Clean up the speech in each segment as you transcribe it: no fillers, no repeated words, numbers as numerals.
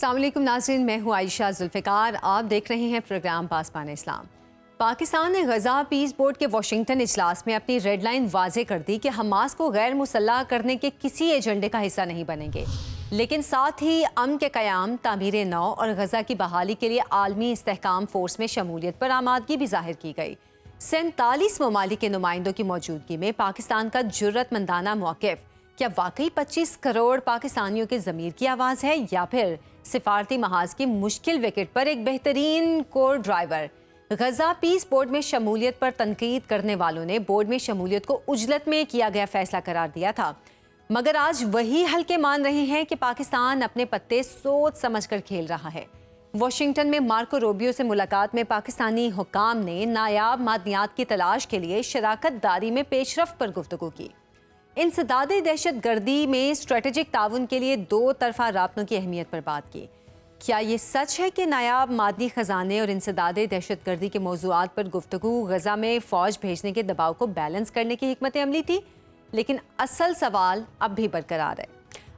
अस्सलाम वालेकुम नाज़रीन, मैं हूँ आयशा जुल्फ़िकार। आप देख रहे हैं प्रोग्राम पासबान इस्लाम। पाकिस्तान ने गज़ा पीस बोर्ड के वाशिंगटन इजलास में अपनी रेड लाइन वाज़े कर दी कि हमास को गैर मुसल्लह करने के किसी एजेंडे का हिस्सा नहीं बनेंगे, लेकिन साथ ही अमन के क़याम, तामीर नौ और गज़ा की बहाली के लिए आलमी इस्तेहकाम फोर्स में शमूलियत पर आमादगी भी जाहिर की गई। 47 ममालिक के नुमाइंदों की मौजूदगी में पाकिस्तान का जुर्रतमंदाना मौक़िफ़ क्या वाकई 25 करोड़ पाकिस्तानियों के ज़मीर की आवाज़ है, या फिर सिफारती महाज की मुश्किल विकेट पर एक बेहतरीन कोर ड्राइवर? गज़ा पीस बोर्ड में शमूलियत पर तनकीद करने वालों ने बोर्ड में शमूलियत को उजलत में किया गया फैसला करार दिया था, मगर आज वही हल्के मान रहे हैं कि पाकिस्तान अपने पत्ते सोच समझ कर खेल रहा है। वाशिंगटन में मार्को रूबियो से मुलाकात में पाकिस्तानी हुक्काम ने नायाब मादनियात की तलाश के लिए शराकत दारी में पेशरफ्त पर गुफ्तगू की। इंसदादे दहशत गर्दी में स्ट्रेटेजिक ताउन के लिए दो तरफा राब्तों की अहमियत पर बात की। क्या ये सच है कि नायाब मादनी खजाने और इंसदादे दहशत गर्दी के मौज़ूआत पर गुफ्तगू गज़ा में फ़ौज भेजने के दबाव को बैलेंस करने की हिकमत अमली थी? लेकिन असल सवाल अब भी बरकरार है।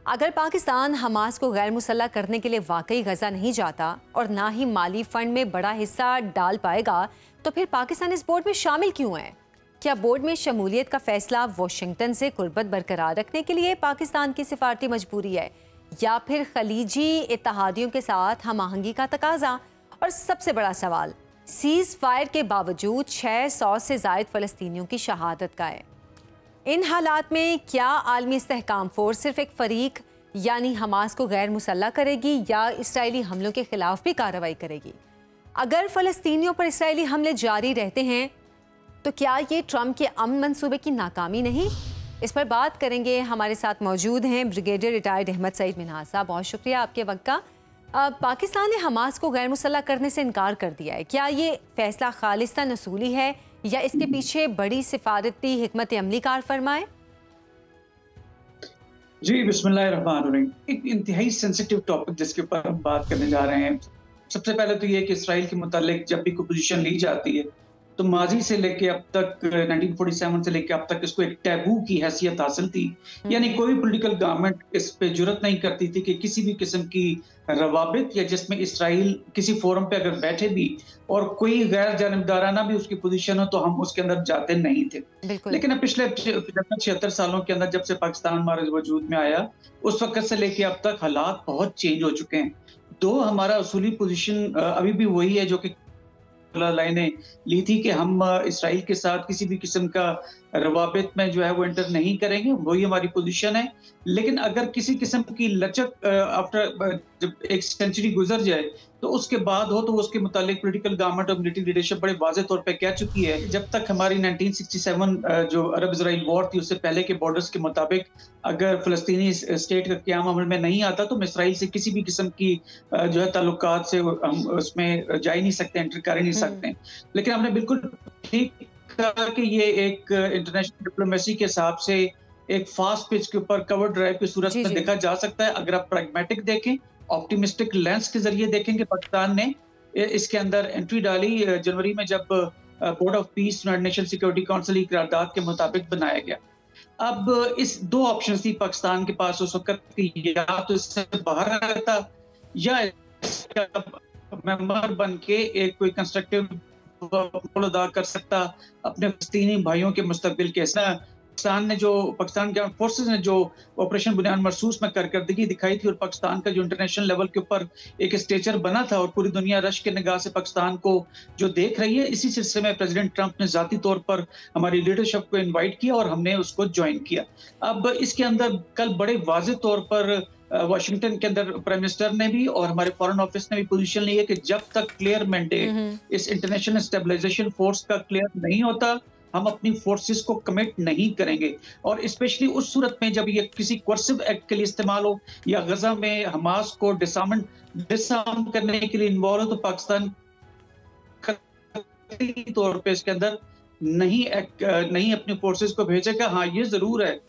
अगर पाकिस्तान हमास को गैर मुसल्लह करने के लिए वाकई गज़ा नहीं जाता और ना ही माली फंड में बड़ा हिस्सा डाल पाएगा, तो फिर पाकिस्तान इस बोर्ड में शामिल क्यों है? क्या बोर्ड में शमूलियत का फैसला वाशिंगटन से कुर्बत बरकरार रखने के लिए पाकिस्तान की सिफारती मजबूरी है, या फिर खलीजी इत्तेहादियों के साथ हम आहंगी का तकाजा? और सबसे बड़ा सवाल, सीज फायर के बावजूद 600 से ज़ायद फ़लस्तीनियों की शहादत का है। इन हालात में क्या आलमी इस्तेहकाम फोर्स सिर्फ एक फरीक यानी हमास को गैर मुसल्लह करेगी, या इसराइली हमलों के खिलाफ भी कार्रवाई करेगी? अगर फ़लस्तीनियों पर इसराइली हमले जारी रहते हैं तो क्या ये ट्रंप के अमन मंसूबे की नाकामी नहीं? इस पर बात करेंगे। हमारे साथ मौजूद हैं ब्रिगेडियर रिटायर्ड अहमद सईद मिन्हाज साहब, बहुत शुक्रिया आपके वक्त का। पाकिस्तान ने हमास को गैर मुसल्लह करने से इनकार कर दिया है। क्या ये फैसला खालिस्तान असूली है, या इसके पीछे बड़ी सिफारती हिकमत अमली कार फरमाए? जी, बिस्मिल्लाहिर्रहमानिर्रहीम। एक इंतहाई सेंसिटिव टॉपिक जिसके ऊपर हम बात करने जा रहे हैं। सबसे पहले तो ये कि इसराइल के मुतालिक जब भी कोई पोजीशन ली जाती है, तो माजी से लेके अब तक 1947 से लेके अब तक इसको एक टैबू की हैसियत हासिल थी। यानी कोई पॉलिटिकल गवर्नमेंट इस पे जुर्रत नहीं करती थी कि किसी भी किस्म की रवाबित या जिसमें इसराइल किसी फोरम पे अगर बैठे भी और कोई गैर जानिबदाराना भी उसकी पोजीशन हो, तो हम उसके अंदर जाते नहीं थे। लेकिन अब पिछले 75-76 सालों के अंदर जब से पाकिस्तान हमारे वजूद में आया, उस वक्त से लेके अब तक हालात बहुत चेंज हो चुके हैं। दो हमारा असूली पोजीशन अभी भी वही है जो कि लाइनें ली थी कि हम इसराइल के साथ किसी भी किस्म का रवाबित में जो है वो एंटर नहीं करेंगे, वही हमारी पोजीशन है। लेकिन अगर किसी किस्म की लचक आफ्टर जब एक सेंचुरी गुजर जाए, तो उसके बाद हो, तो उसके मुतालिक पॉलिटिकल गवर्नमेंट और मिलिट्री लीडरशिप बड़े वाज़े तौर पे कह चुकी है। जब तक हमारी 1967 जो अरब-इज़राइल वॉर थी, उससे पहले के बॉर्डर्स के मुताबिक अगर फ़लस्तीनी स्टेट का क़याम अमल में नहीं आता, तो हम इसराइल से किसी भी किस्म की जो है ताल्लुकात से हम उसमें जा ही नहीं सकते, एंटर कर ही नहीं सकते। लेकिन हमने बिल्कुल ठीक कहा कि ये एक इंटरनेशनल डिप्लोमेसी के हिसाब से एक फास्ट पिच के ऊपर कवर ड्राइव की सूरत जी में जी। देखा जा सकता है। अगर आप प्रैग्मेटिक देखें, ऑप्टिमिस्टिक लेंस के जरिए देखेंगे, पाकिस्तान ने इसके अंदर एंट्री डाली जनवरी में, जब board of piece United nation security council की करारदाद के मुताबिक बनाया गया। अब इस दो ऑप्शन थी पाकिस्तान के पास उस वक्त कि या तो इससे बाहर रहता, या इसका मेंबर बन के एक कोई कंस्ट्रक्टिव रोल अदा कर सकता अपने फलस्तीनी भाइयों के मुस्तकबिल के। पाकिस्तान के आर्म्ड फोर्सेस ने जो ऑपरेशन बुनियाद मरसूस में कारकर्दगी दिखाई थी, और पाकिस्तान का जो इंटरनेशनल लेवल के ऊपर एक स्टेचर बना था और पूरी दुनिया रश के निगाह से पाकिस्तान को जो देख रही है, इसी सिलसिले में प्रेसिडेंट ट्रंप ने ज़ाती तौर पर हमारी लीडरशिप को इनवाइट किया और हमने उसको ज्वाइन किया। अब इसके अंदर कल बड़े वाज़ेह तौर पर वाशिंगटन के अंदर प्राइम मिनिस्टर ने भी और हमारे फॉरेन ऑफिस ने भी पोजीशन ली है कि जब तक क्लियर मैंडेट इस इंटरनेशनल स्टेबलाइजेशन फोर्स का क्लियर नहीं होता, हम अपनी फोर्सेस को कमिट नहीं करेंगे। और स्पेशली उस सूरत में जब ये किसी कोर्सिव एक्ट के लिए इस्तेमाल हो, या गजा में हमास को डिसआर्म करने के लिए इन्वॉल्व हो, तो पाकिस्तान तौर पे इसके अंदर नहीं अपनी फोर्सेस को भेजेगा। हाँ, ये जरूर है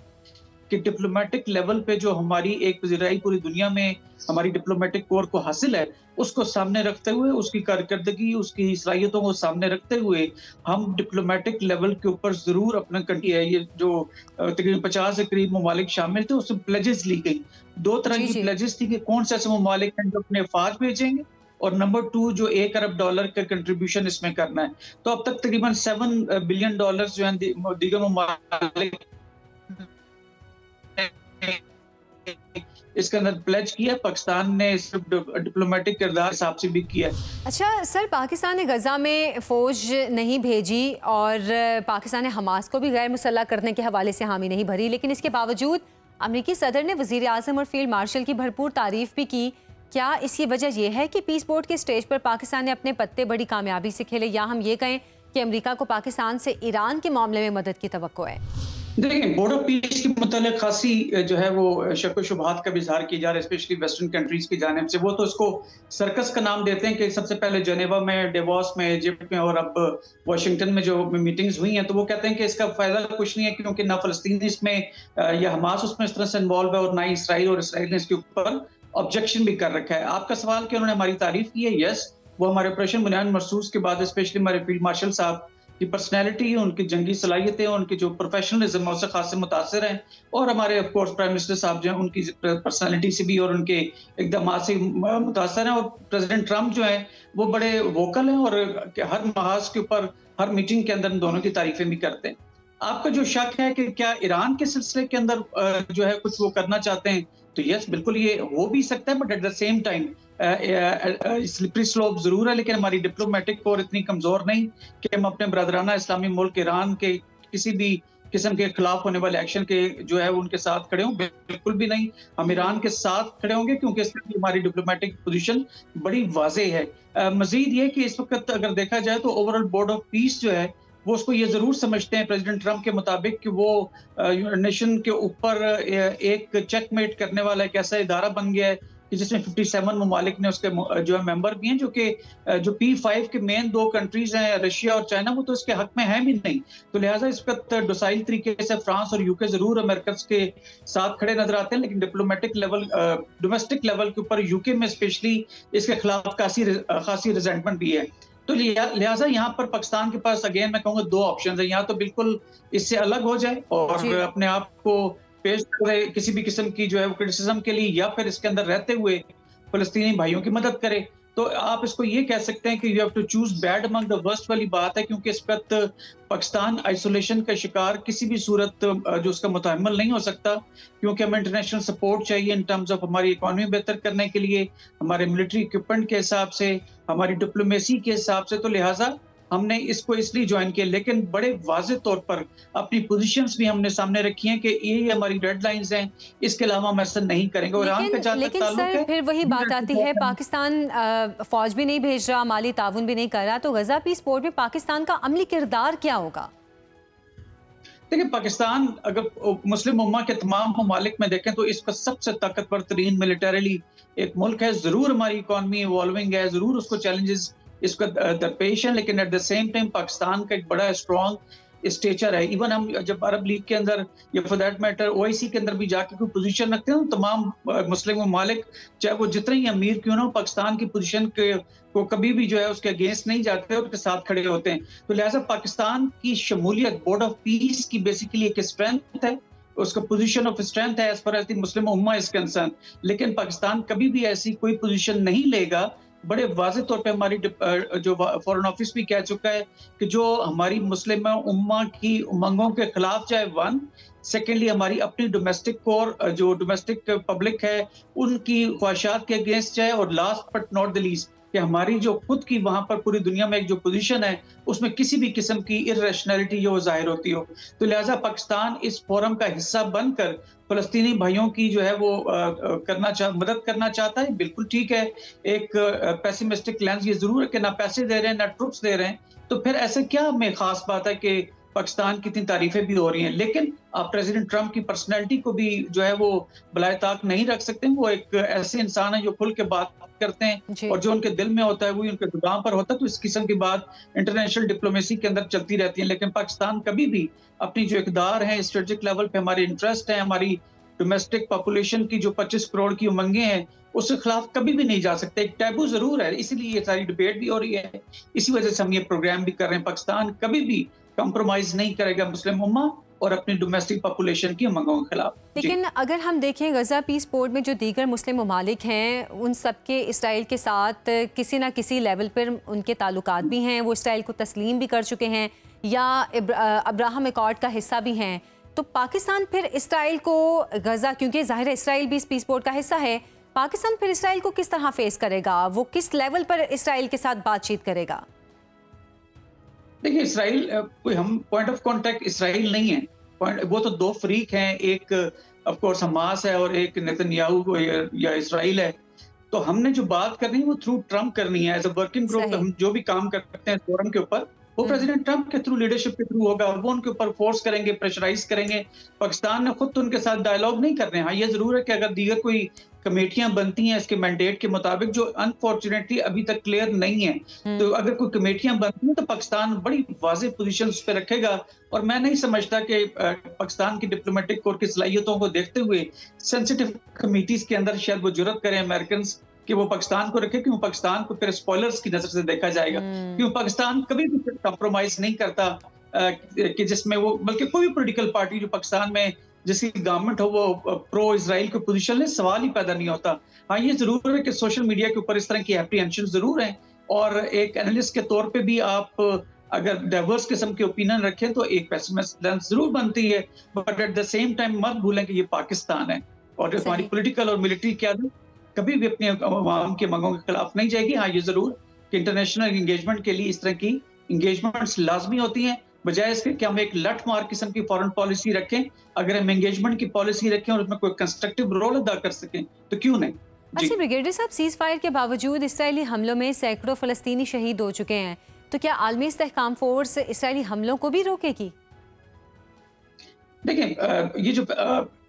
कि डिप्लोमेटिक लेवल पे जो हमारी एक पज़ीराई पूरी दुनिया में हमारी डिप्लोमेटिक कोर को हासिल है, उसको सामने रखते हुए, उसकी कारकर्दगी, उसकी सलाहियतों को सामने रखते हुए, हम डिप्लोमेटिक लेवल के ऊपर ज़रूर अपना ये जो तकरीबन 50 के करीब ममालिक शामिल थे, उसमें प्लेजेस ली गई। 2 तरह जी की जी। प्लेजेस थी कि कौन से ऐसे ममालिक हैं जो अपने अफ़वाज भेजेंगे और नंबर 2 जो $1 अरब का कंट्रीब्यूशन इसमें करना है। तो अब तक तकरीबन $7 बिलियन जो हैं दीगर ममालिक इसके अंदर प्लेज किया है। पाकिस्तान ने सिर्फ डिप्लोमेटिक किरदार हिसाब से भी किया है। अच्छा सर, पाकिस्तान ने गज़ा में फ़ौज नहीं भेजी और पाकिस्तान ने हमास को भी गैर मुसल्लह करने के हवाले से हामी नहीं भरी, लेकिन इसके बावजूद अमरीकी सदर ने वज़ीर आज़म और फील्ड मार्शल की भरपूर तारीफ भी की। क्या इसकी वजह यह है कि पीस बोर्ड के स्टेज पर पाकिस्तान ने अपने पत्ते बड़ी कामयाबी से खेले, या हम ये कहें कि अमरीका को पाकिस्तान से ईरान के मामले में मदद की तवक्को है? देखिए, बोर्ड ऑफ पीस के मुतालिक खासी जो है वो शक व शुबहात का भी इज़हार किया जा रहा है, स्पेशली वेस्टर्न कंट्रीज़ की जानिब से। वो तो इसको सर्कस का नाम देते हैं कि सबसे पहले जेनेवा में, डेवोस में, इजिप्ट में और अब वाशिंगटन में जो मीटिंग्स हुई हैं, तो वो कहते हैं कि इसका फ़ायदा कुछ नहीं है क्योंकि ना फ़लस्तीन इसमें या हमास उसमें इस तरह से इन्वॉल्व है और ना ही इसराइल, और इसराइल ने इसके ऊपर ऑब्जेक्शन भी कर रखा है। आपका सवाल कि उन्होंने हमारी तारीफ़ की है, यस, वो हमारे ऑपरेशन बुनियाद मरसूस के बाद स्पेशली हमारे फील्ड मार्शल साहब की पर्सनैलिटी, उनकी जंगी सलाहियतें, उनकी जो प्रोफेशनलिज्म है उससे खासे मुतासिर हैं, और हमारे ऑफ कोर्स प्राइम मिनिस्टर साहब जो हैं उनकी पर्सनैलिटी से भी और उनके इक़दामात से मुतासिर हैं। और प्रेसिडेंट ट्रंप जो हैं वो बड़े वोकल हैं और हर महाज के ऊपर, हर मीटिंग के अंदर इन दोनों की तारीफें भी करते हैं। आपका जो शक है कि क्या ईरान के सिलसिले के अंदर जो है कुछ वो करना चाहते हैं, तो यस बिल्कुल ये हो भी सकता है, but at the same time slippery slope ज़रूर है, लेकिन हमारी डिप्लोमेटिक कोर इतनी कमज़ोर नहीं कि हम अपने ब्रदराना इस्लामी मुल्क ईरान के किसी भी किस्म के खिलाफ होने वाले एक्शन के जो है उनके साथ खड़े हों, बिल्कुल भी नहीं। हम ईरान के साथ खड़े होंगे क्योंकि इसमें हमारी डिप्लोमेटिक पोजीशन बड़ी वाज़ेह है। मज़ीद ये कि इस वक़्त अगर देखा जाए तो ओवरऑल बोर्ड ऑफ पीस जो है वो उसको ये ज़रूर समझते हैं प्रेसिडेंट ट्रंप के मुताबिक कि वो नेशन के ऊपर एक चेकमेट करने वाला एक ऐसा इदारा बन गया है कि जिसमें 57 ममालिक ने उसके जो है मेंबर भी हैं, जो कि जो P5 के मेन 2 कंट्रीज़ हैं रशिया और चाइना, वो तो इसके हक में हैं भी नहीं। तो लिहाजा इस वक़्त डोसाइल तरीके से फ्रांस और यूके ज़रूर अमेरिकन्स के साथ खड़े नज़र आते हैं, लेकिन डिप्लोमेटिक लेवल डोमेस्टिक लेवल के ऊपर यूके में स्पेशली इसके खिलाफ खासी रिजेंटमेंट भी है। तो लिहाजा यहाँ पर पाकिस्तान के पास अगेन मैं कहूँगा 2 ऑप्शंस हैं, या तो बिल्कुल इससे अलग हो जाए और अपने आप को पेश करे किसी भी किस्म की जो है वो क्रिटिसिज्म के लिए, या फिर इसके अंदर रहते हुए फ़लस्तीनी भाइयों की मदद करे। तो आप इसको ये कह सकते हैं कि you have to choose bad among the worst वाली बात है, क्योंकि इस वक़्त पाकिस्तान आइसोलेशन का शिकार किसी भी सूरत जो उसका मुतहम्मिल नहीं हो सकता, क्योंकि हमें इंटरनेशनल सपोर्ट चाहिए इन टर्म्स ऑफ हमारी इकोनॉमी बेहतर करने के लिए, हमारे मिलिट्री इक्विपमेंट के हिसाब से, हमारी डिप्लोमेसी के हिसाब से। तो लिहाजा हमने इसको इसलिए ज्वाइन किया, लेकिन बड़े वाज़ेह तौर पर अपनी पोजीशंस भी हमने सामने रखी हैं कि ये हमारी डेडलाइंस हैं, इसके अलावा हम ऐसा नहीं करेंगे। और ईरान का जहाँ तक ताल्लुक है, फिर वही बात आती है, पाकिस्तान फौज भी नहीं भेज रहा, माली ताउन भी नहीं कर रहा, तो गजा पीस पोर्ट में पाकिस्तान का अमली किरदार क्या होगा? देखिए, पाकिस्तान अगर मुस्लिम उम्मा के तमाम ममालिक में देखें तो इसका सबसे ताकतवर तरीन मिलिटरीली एक मुल्क है। ज़रूर हमारी इकॉनमी इवॉल्विंग है, ज़रूर उसको चैलेंजेस इसका दरपेश है, लेकिन at the same time Pakistan का एक बड़ा स्ट्रॉन्ग स्टेचर है। इवन हम जब अरब लीग के अंदर या फॉर दैट मैटर ओआईसी के अंदर भी जाके कोई पोजीशन रखते हैं, तो तमाम मुस्लिम ममालिक चाहे वो जितने ही अमीर क्यों ना हो, पाकिस्तान की पोजीशन को कभी भी जो है उसके अगेंस्ट नहीं जाते और उसके साथ खड़े होते हैं। तो लिहाजा पाकिस्तान की शमूलियत बोर्ड ऑफ पीस की बेसिकली एक स्ट्रेंथ है, उसका पोजीशन ऑफ स्ट्रेंथ है as far as the Muslim उम्मा इज कंसर्न। लेकिन पाकिस्तान कभी भी ऐसी कोई पोजीशन नहीं लेगा। बड़े वाज़ेह तौर पे हमारी जो फॉरेन ऑफिस भी कह चुका है कि जो हमारी मुस्लिम उम्मा की उमंगों के खिलाफ, चाहे वन सेकेंडली हमारी अपनी डोमेस्टिक कोर जो डोमेस्टिक पब्लिक है उनकी ख्वाहिशात के अगेंस्ट जाए, और last but not the least कि हमारी जो खुद की वहां पर पूरी दुनिया में एक जो पोजीशन है उसमें किसी भी किस्म की इर्रेशनैलिटी जो जाहिर होती हो। तो लिहाजा पाकिस्तान इस फोरम का हिस्सा बनकर फलस्तीनी भाइयों की जो है वो मदद करना चाहता है, बिल्कुल ठीक है। एक पेसिमिस्टिक लेंस ये जरूर है कि ना पैसे दे रहे हैं ना ट्रुप्स दे रहे हैं, तो फिर ऐसे क्या में खास बात है कि पाकिस्तान की इतनी तारीफें भी हो रही हैं, लेकिन आप प्रेसिडेंट ट्रंप की पर्सनैलिटी को भी जो है वो बलाए ताक नहीं रख सकते। वो एक ऐसे इंसान है जो खुल के बात करते हैं जी। और जो उनके दिल में होता है वही उनके जुबान पर होता है। तो इस किस्म की बात इंटरनेशनल डिप्लोमेसी के अंदर चलती रहती है, लेकिन पाकिस्तान कभी भी अपनी जो इकदार है, स्ट्रेटेजिक लेवल पे हमारे इंटरेस्ट है, हमारी डोमेस्टिक पॉपुलेशन की जो 25 करोड़ की उमंगें हैं, उसके खिलाफ कभी भी नहीं जा सकते। एक टैबू ज़रूर है, इसीलिए ये सारी डिबेट भी हो रही है। इसी वजह से हम ये प्रोग्राम भी कर रहे हैं। पाकिस्तान कभी भी कॉम्प्रोमाइज़ नहीं करेगा मुस्लिम उम्मा और अपनी डोमेस्टिक पॉपुलेशन की उमंगों के खिलाफ। जी। लेकिन अगर हम देखें गज़ा पीस पोर्ट में जो दीगर मुस्लिम ममालिक हैं उन सब के इसराइल के साथ किसी ना किसी लेवल पर उनके ताल्लुकात भी हैं, वो इसराइल को तस्लीम भी कर चुके हैं या अब्राहम अकॉर्ड का हिस्सा भी हैं। तो पाकिस्तान फिर इसराइल को गज़ा, क्योंकि ज़ाहिर है इसराइल भी इस पीस पोर्ट का हिस्सा है, पाकिस्तान फिर इसराइल को किस तरह फेस करेगा? वो किस लेवल पर इसराइल के साथ बातचीत करेगा? देखिए, इसराइल कोई हम पॉइंट ऑफ कांटेक्ट इसराइल नहीं है। पॉइंट वो तो 2 फ़रीक हैं, एक ऑफ कोर्स हमास है और एक नेतन्याहू या इसराइल है। तो हमने जो बात करनी है वो थ्रू ट्रंप करनी है। एज़ अ वर्किंग ग्रुप सही। हम जो भी काम करते हैं फोरम के ऊपर, वो प्रेसिडेंट ट्रंप के थ्रू, लीडरशिप के थ्रू होगा। वो उनके ऊपर फोर्स करेंगे, प्रेशराइज़ करेंगे। पाकिस्तान ने खुद तो उनके साथ डायलॉग नहीं करने। हाँ, ये ज़रूर है कि अगर दीगर कोई कमेटियां बनती हैं इसके मैंडेट के मुताबिक, जो अनफॉर्चुनेटली अभी तक क्लियर नहीं है, तो अगर कोई कमेटियां बनती हैं तो पाकिस्तान बड़ी वाज़ेह पोजीशन उस पे रखेगा। और मैं नहीं समझता कि पाकिस्तान की डिप्लोमेटिक कोर की सलाहियतों को देखते हुए सेंसिटिव कमेटीज के अंदर शायद वो जुर्रत करें अमेरिकन कि वो पाकिस्तान को रखे, क्यों पाकिस्तान को फिर स्पॉयलर्स की नजर से देखा जाएगा। क्यों पाकिस्तान कभी भी कॉम्प्रोमाइज नहीं करता कि जिसमें वो, बल्कि कोई पॉलिटिकल पार्टी जो पाकिस्तान में जिसकी गवर्नमेंट हो वो प्रो इजराइल की पोजीशन ले, सवाल ही पैदा नहीं होता। हाँ, ये जरूर है कि सोशल मीडिया के ऊपर इस तरह की एप्रीहेंशन जरूर है और एक एनालिस्ट के तौर पे भी आप अगर डाइवर्स किस्म के ओपिनियन रखें तो एक पेसिमिस्ट लेंस जरूर बनती है, but at the same time मत भूलें कि ये पाकिस्तान है और हमारी पॉलिटिकल और मिलिट्री क्यादत कभी भी अपने अवाम के मांगों के खिलाफ नहीं जाएगी। हाँ, ये जरूर कि इंटरनेशनल एंगेजमेंट के लिए इस तरह की एंगेजमेंट्स लाजमी होती हैं, बजाय इसके कि हम एक लठ मार किस्म की फॉरेन पॉलिसी रखें। अगर हम एंगेजमेंट की पॉलिसी रखें और उसमें कोई कंस्ट्रक्टिव रोल अदा कर सकें तो क्यों नहीं। जी। अच्छा ब्रिगेडियर साहब, सीज फायर के बावजूद इसराइली हमलों में सैकड़ों फलस्तीनी शहीद हो चुके हैं, तो क्या आलमी इस्तेहकाम फोर्स इसराइली हमलों को भी रोकेगी? देखिए, ये जो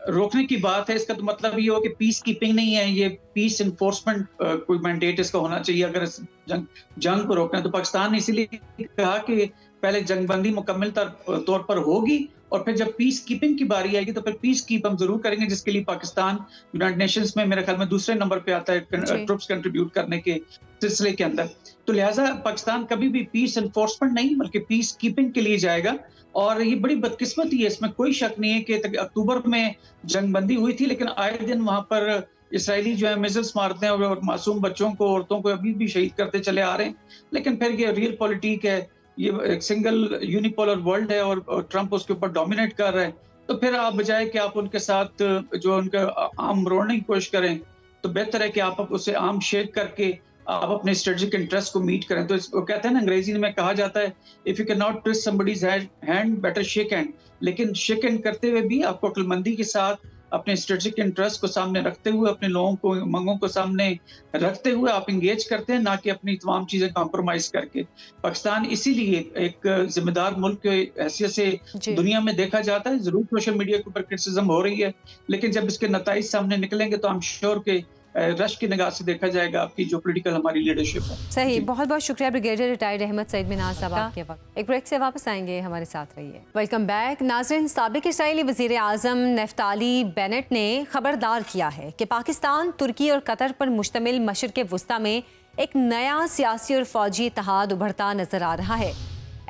रोकने की बात है, इसका तो मतलब ये हो कि पीस कीपिंग नहीं है, ये पीस इन्फोर्समेंट कोई मैंडेट इसका होना चाहिए। अगर इस जंग को रोकना है तो पाकिस्तान ने इसीलिए कहा कि पहले जंगबंदी मुकम्मल तौर पर होगी और फिर जब पीस कीपिंग की बारी आएगी तो फिर पीस कीप हम जरूर करेंगे, जिसके लिए पाकिस्तान यूनाइटेड नेशंस में मेरे ख्याल में दूसरे नंबर पे आता है ट्रुप्स कंट्रीब्यूट करने के सिलसिले के अंदर। तो लिहाजा पाकिस्तान कभी भी पीस एनफोर्समेंट नहीं बल्कि पीस कीपिंग के लिए जाएगा। और ये बड़ी बदकिस्मती है, इसमें कोई शक नहीं है कि अक्टूबर में जंगबंदी हुई थी, लेकिन आए दिन वहां पर इसराइली जो है मिसाइल्स मारते हैं और मासूम बच्चों को, औरतों को अभी भी शहीद करते चले आ रहे हैं। लेकिन फिर ये रियल पॉलिटिक है, ये एक सिंगल यूनिपोलर वर्ल्ड है और ट्रंप उसके ऊपर डोमिनेट कर रहा है। तो फिर आप बजाय कि आप उनके साथ जो उनका आर्म रोड़ने की कोशिश करें, तो बेहतर है कि आप उसे आर्म शेक करके आप अपने स्ट्रेटेजिक इंटरेस्ट को मीट करें। तो इसको कहते हैं ना, अंग्रेजी में कहा जाता है, if you can not twist somebody's hand better shake hand. लेकिन शेक हैंड करते हुए भी आपको अक्लमंदी के साथ अपने स्ट्रेटेजिक इंटरेस्ट को सामने रखते हुए, अपने लोगों को, मंगों को सामने रखते हुए आप इंगेज करते हैं, ना कि अपनी तमाम चीजें कॉम्प्रोमाइज करके। पाकिस्तान इसीलिए एक जिम्मेदार मुल्क की हैसियत से दुनिया में देखा जाता है। जरूर सोशल मीडिया के ऊपर क्रिटिसिज्म हो रही है, लेकिन जब इसके नताइज सामने निकलेंगे तो आई एम श्योर के रश की निगाह से देखा जाएगा आपकी जो पॉलिटिकल हमारी लीडरशिप है। सही, बहुत बहुत शुक्रिया ब्रिगेडियर रिटायर्ड अहमद सईद मिनाज साहब आपके वक्त। एक ब्रेक से वापस आएंगे, हमारे साथ रहिए। वेलकम बैक नाज़रीन। साबिक इसराइली वज़ीर आज़म नफ्ताली बेनेट ने खबरदार किया है कि पाकिस्तान, तुर्की और कतर पर मुश्तमिल मशरिक़ वस्ता में एक नया सियासी और फौजी इत्तेहाद उभरता नजर आ रहा है।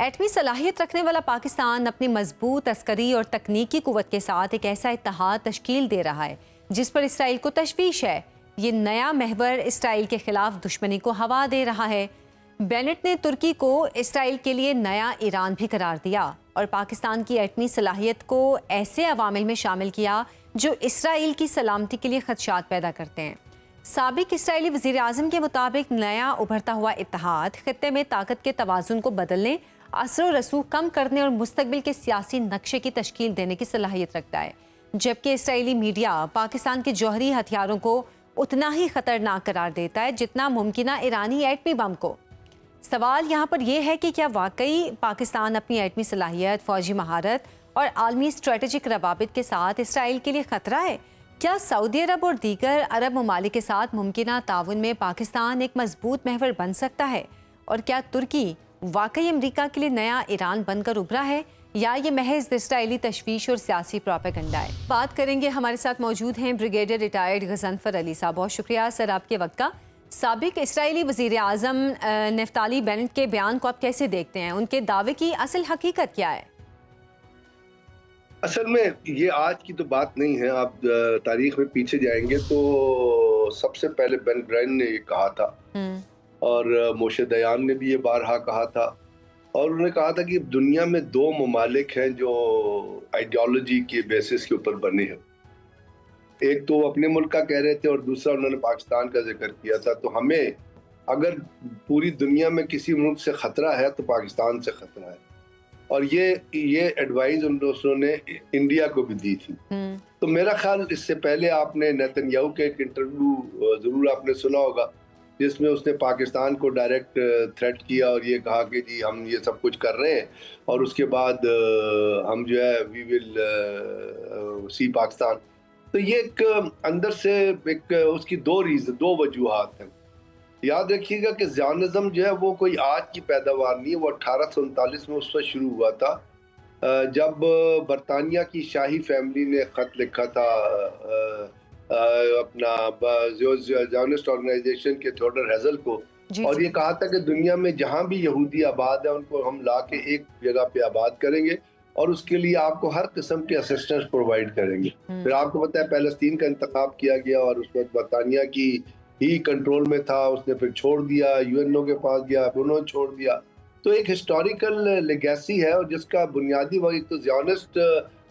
एटमी सलाहियत रखने वाला पाकिस्तान अपनी मजबूत अस्करी और तकनीकी कुव्वत के साथ एक ऐसा इत्तेहाद तश्कील दे रहा है जिस पर इसराइल को तशवीश है। ये नया महवर इसराइल के खिलाफ दुश्मनी को हवा दे रहा है। बेनेट ने तुर्की को इसराइल के लिए नया ईरान भी करार दिया और पाकिस्तान की एटमी सलाहियत को ऐसे अवामिल में शामिल किया जो इसराइल की सलामती के लिए खदशात पैदा करते हैं। साबिक इसराइली वज़ीर आज़म के मुताबिक नया उभरता हुआ इत्तेहाद खित्ते में ताकत के तवाज़ुन को बदलने, असर व रसूख कम करने और मुस्तकबिल के सियासी नक्शे की तश्कील देने की सलाहियत रखता है। जबकि इसराइली मीडिया पाकिस्तान के जौहरी हथियारों को उतना ही खतरनाक करार देता है जितना मुमकिना ईरानी एटमी बम को। सवाल यहाँ पर यह है कि क्या वाकई पाकिस्तान अपनी एटमी सलाहियत, फौजी महारत और आलमी स्ट्रेटेजिक रवाबित के साथ इसराइल के लिए खतरा है? क्या सऊदी अरब और दीगर अरब ममालिक के साथ मुमकिन ताउन में पाकिस्तान एक मजबूत महवर बन सकता है? और क्या तुर्की वाकई अमरीका के लिए नया ईरान बनकर उभरा है, या ये महज इसराइली तशवीश और सियासी प्रोपेगेंडा है? बात करेंगे। हमारे साथ मौजूद हैं ब्रिगेडियर रिटायर्ड गजनफर अली साहब। बहुत शुक्रिया सर आपके वक्त का। साबिक इसराइली वज़ीर आज़म नफ्ताली बेनेट के बयान को आप कैसे देखते हैं? उनके दावे की असल हकीकत क्या है? असल में ये आज की तो बात नहीं है। आप तारीख में पीछे जाएंगे तो सबसे पहले बेन ग्राइन ने ये कहा था और मोशे दयान ने भी ये बारहा कहा था, और उन्होंने कहा था कि दुनिया में दो ममालिक हैं जो आइडियोलॉजी के बेसिस के ऊपर बने हैं। एक तो वो अपने मुल्क का कह रहे थे और दूसरा उन्होंने पाकिस्तान का जिक्र किया था। तो हमें अगर पूरी दुनिया में किसी मुल्क से खतरा है तो पाकिस्तान से खतरा है, और ये एडवाइस उन दोस्तों ने इंडिया को भी दी थी। तो मेरा ख्याल इससे पहले आपने नेतन्याहू के एक इंटरव्यू जरूर आपने सुना होगा जिसमें उसने पाकिस्तान को डायरेक्ट थ्रेट किया और ये कहा कि जी हम ये सब कुछ कर रहे हैं और उसके बाद हम जो है वी विल सी पाकिस्तान। तो ये एक अंदर से एक उसकी दो वजूहात हैं। याद रखिएगा कि ज़ियोनिज़्म जो है वो कोई आज की पैदावार नहीं है। वो 1839 में उस वक्त शुरू हुआ था जब बरतानिया की शाही फैमिली ने ख़त लिखा था अपना ज़ियोनिस्ट ऑर्गेनाइजेशन के थियोडर हेज़ल को, और ये कहा था कि दुनिया में जहाँ भी यहूदी आबाद है उनको हम ला के एक जगह पे आबाद करेंगे और उसके लिए आपको हर किस्म के असिस्टेंस प्रोवाइड करेंगे। फिर आपको पता है पैलेस्तीन का इंतखाब किया गया और उस वक्त बरतानिया की ही कंट्रोल में था। उसने फिर छोड़ दिया, यूएनओ के पास गया, फिर उन्होंने छोड़ दिया। तो एक हिस्टोरिकल लेगेसी है और जिसका बुनियादी वही तो ज़ियोनिस्ट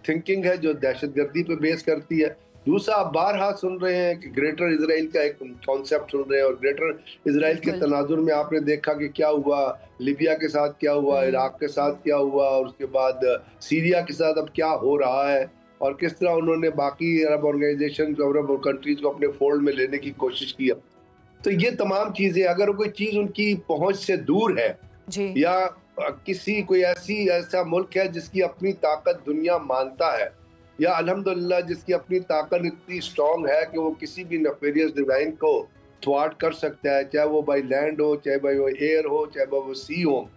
थिंकिंग है जो दहशतगर्दी पे बेस करती है। दूसरा आप बारहा सुन रहे हैं कि ग्रेटर इजराइल का एक कॉन्सेप्ट सुन रहे हैं, और ग्रेटर इजराइल के तनाजुर में आपने देखा कि क्या हुआ लीबिया के साथ, क्या हुआ इराक के साथ, क्या हुआ और उसके बाद सीरिया के साथ अब क्या हो रहा है, और किस तरह उन्होंने बाकी अरब ऑर्गेनाइजेशन अरब कंट्रीज को अपने फोल्ड में लेने की कोशिश की। तो ये तमाम चीजें अगर कोई चीज उनकी पहुंच से दूर है जी, या कोई ऐसा मुल्क है जिसकी अपनी ताकत दुनिया मानता है, या अल्हम्दुलिल्लाह जिसकी अपनी ताकत इतनी स्ट्रॉन्ग है कि वो किसी भी नेफेरियस डिजाइन को थ्वाट कर सकता है, चाहे वो बाई लैंड हो, चाहे बाई वो एयर हो, चाहे वो सी हो,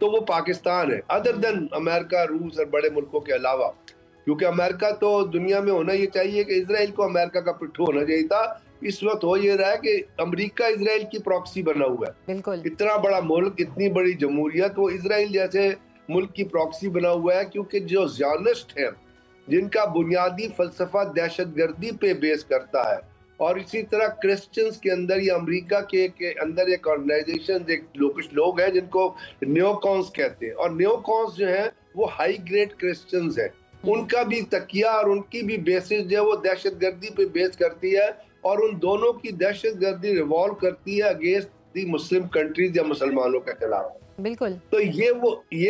तो वो पाकिस्तान है। अदर देन अमेरिका, रूस और बड़े मुल्कों के अलावा, क्योंकि अमेरिका तो दुनिया में होना ये चाहिए कि इजराइल को अमेरिका का पिट्ठू होना चाहिए था। इस वक्त हो ये रहा है कि अमेरिका इजराइल की प्रॉक्सी बना हुआ है। बिल्कुल, इतना बड़ा मुल्क, इतनी बड़ी जमहूरियत, वो इजराइल जैसे मुल्क की प्रॉक्सी बना हुआ है, क्योंकि जो ज़ियोनिस्ट हैं जिनका बुनियादी फलसफा दहशतगर्दी पे बेस करता है, और इसी तरह क्रिश्चियंस के अंदर या अमेरिका के अंदर एक ऑर्गेनाइजेशन, एक कुछ लोग हैं जिनको न्योकॉन्स कहते हैं, और न्योकॉन्स जो है वो हाई ग्रेड क्रिश्चियंस हैं। उनका भी तकिया और उनकी भी बेसिस जो है वो दहशतगर्दी पे बेस करती है, और उन दोनों की दहशतगर्दी रिवॉल्व करती है अगेंस्ट दी मुस्लिम कंट्रीज या मुसलमानों के खिलाफ। बिल्कुल। तो ये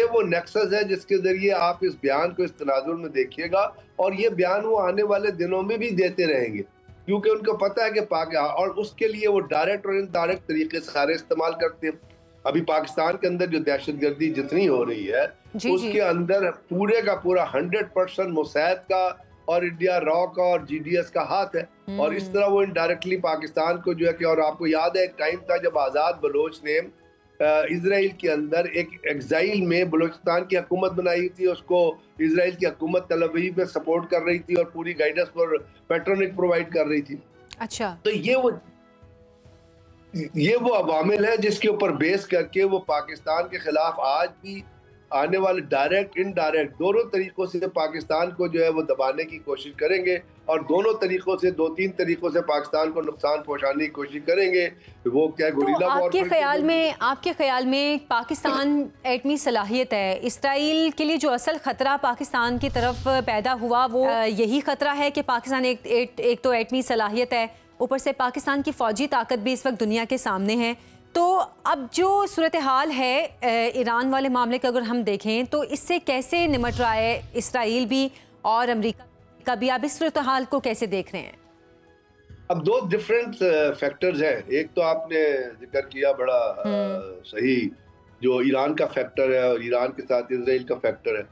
वो नेक्सस है जिसके जरिए आप इस बयान को इस तनाजुर में देखिएगा, और ये बयान वो आने वाले दिनों में भी देते रहेंगे, क्योंकि उनको पता है कि और उसके लिए वो डायरेक्ट और इनडायरेक्ट तरीके सारे इस्तेमाल करते हैं। अभी पाकिस्तान के अंदर जो दहशतगर्दी जितनी हो रही है उसके अंदर पूरे का पूरा 100% मुसैद का और इंडिया रॉ का और जीडीएस का हाथ है, और इस तरह वो इनडायरेक्टली पाकिस्तान को जो है कि, और आपको याद है एक टाइम था जब आज़ाद बलोच ने इजराइल के अंदर एक एग्जाइल में बलूचिस्तान की हुकूमत बनाई थी, उसको इजराइल की हुकूमत तल अवीव में सपोर्ट कर रही थी और पूरी गाइडेंस पर पैट्रोनिक प्रोवाइड कर रही थी। अच्छा, तो ये वो अवामिल है जिसके ऊपर बेस करके वो पाकिस्तान के खिलाफ आज भी आने वाले डायरेक्ट इनडायरेक्ट दोनों तरीकों से पाकिस्तान को जो है वो दबाने की कोशिश करेंगे, और दोनों तरीकों से 2-3 तरीकों से पाकिस्तान को नुकसान पहुंचाने की कोशिश करेंगे। वो क्या गुरिल्ला वॉर। आपके ख्याल में पाकिस्तान एटमी सलाहियत है, इसराइल के लिए जो असल खतरा पाकिस्तान की तरफ पैदा हुआ वो यही खतरा है कि पाकिस्तान एक तो एटमी सलाहियत है, ऊपर से पाकिस्तान की फौजी ताकत भी इस वक्त दुनिया के सामने है। तो अब जो सूरत हाल है ईरान वाले मामले का अगर हम देखें तो इससे कैसे निमट रहा है इसराइल भी और अमेरिका का भी? आप इस सूरत हाल को कैसे देख रहे हैं? अब दो डिफरेंट फैक्टर्स हैं। एक तो आपने जिक्र किया बड़ा सही जो ईरान का फैक्टर है और ईरान के साथ इसराइल का फैक्टर है।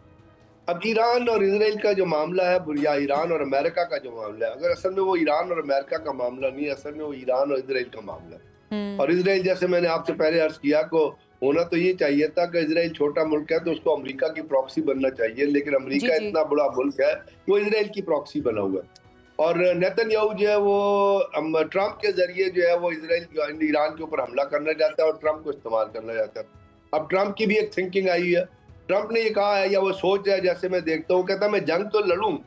अब ईरान और इसराइल का जो मामला है या ईरान और अमेरिका का जो मामला है, अगर असल में वो ईरान और अमेरिका का मामला नहीं है, असल में वो ईरान और इसराइल का मामला है। और इसराइल, जैसे मैंने आपसे पहले अर्ज किया, को होना तो ये चाहिए था कि इसराइल छोटा मुल्क है तो उसको अमेरिका की प्रॉक्सी बनना चाहिए, लेकिन अमेरिका इतना बड़ा मुल्क है वो इसराइल की प्रॉक्सी बना हुआ है। और नेतन्याहू जो है वो ट्रंप के जरिए जो है वो इसराइल ईरान के ऊपर हमला करना चाहता है और ट्रंप को इस्तेमाल करना चाहता है। अब ट्रंप की भी एक थिंकिंग आई है, ट्रंप ने ये कहा है या वो सोच है, जैसे मैं देखता हूँ, कहता मैं जंग तो लड़ूं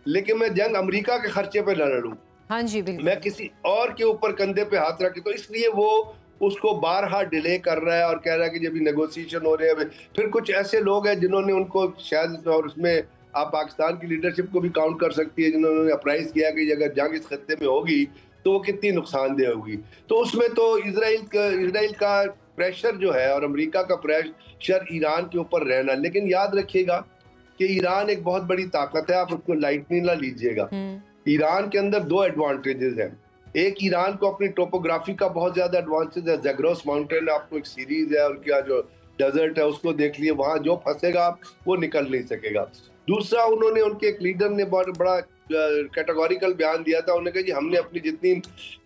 लेकिन मैं जंग अमेरिका के खर्चे पे न लड़ूं। हाँ जी, बिल्कुल। मैं किसी और के ऊपर कंधे पे हाथ रखे, तो इसलिए वो उसको बारहा डिले कर रहा है और कह रहा है कि जब भी नेगोशिएशन हो रहे हैं। फिर कुछ ऐसे लोग हैं जिन्होंने उनको शायद, और उसमें आप पाकिस्तान की लीडरशिप को भी काउंट कर सकती है, जिन्होंने अप्राइज किया कि अगर जंग इस खत्ते में होगी तो वो कितनी नुकसानदेह होगी। तो उसमें तो इसराइल का प्रेशर जो है और अमेरिका का प्रेशर ईरान के ऊपर रहना। लेकिन याद रखिएगा कि ईरान एक बहुत बड़ी ताकत है, आप उसको लाइटली ना लीजिएगा। ईरान के अंदर दो एडवांटेजेस हैं। एक, ईरान को अपनी टोपोग्राफी का बहुत ज्यादा एडवांटेज है। ज़ैग्रोस माउंटेन, आपको एक सीरीज है उनका जो डेजर्ट है उसको देख लिए, वहां जो फंसेगा वो निकल नहीं सकेगा। दूसरा, उनके एक लीडर ने बहुत बड़ा कैटेगोरिकल बयान दिया था, उन्होंने कहा जी हमने अपनी जितनी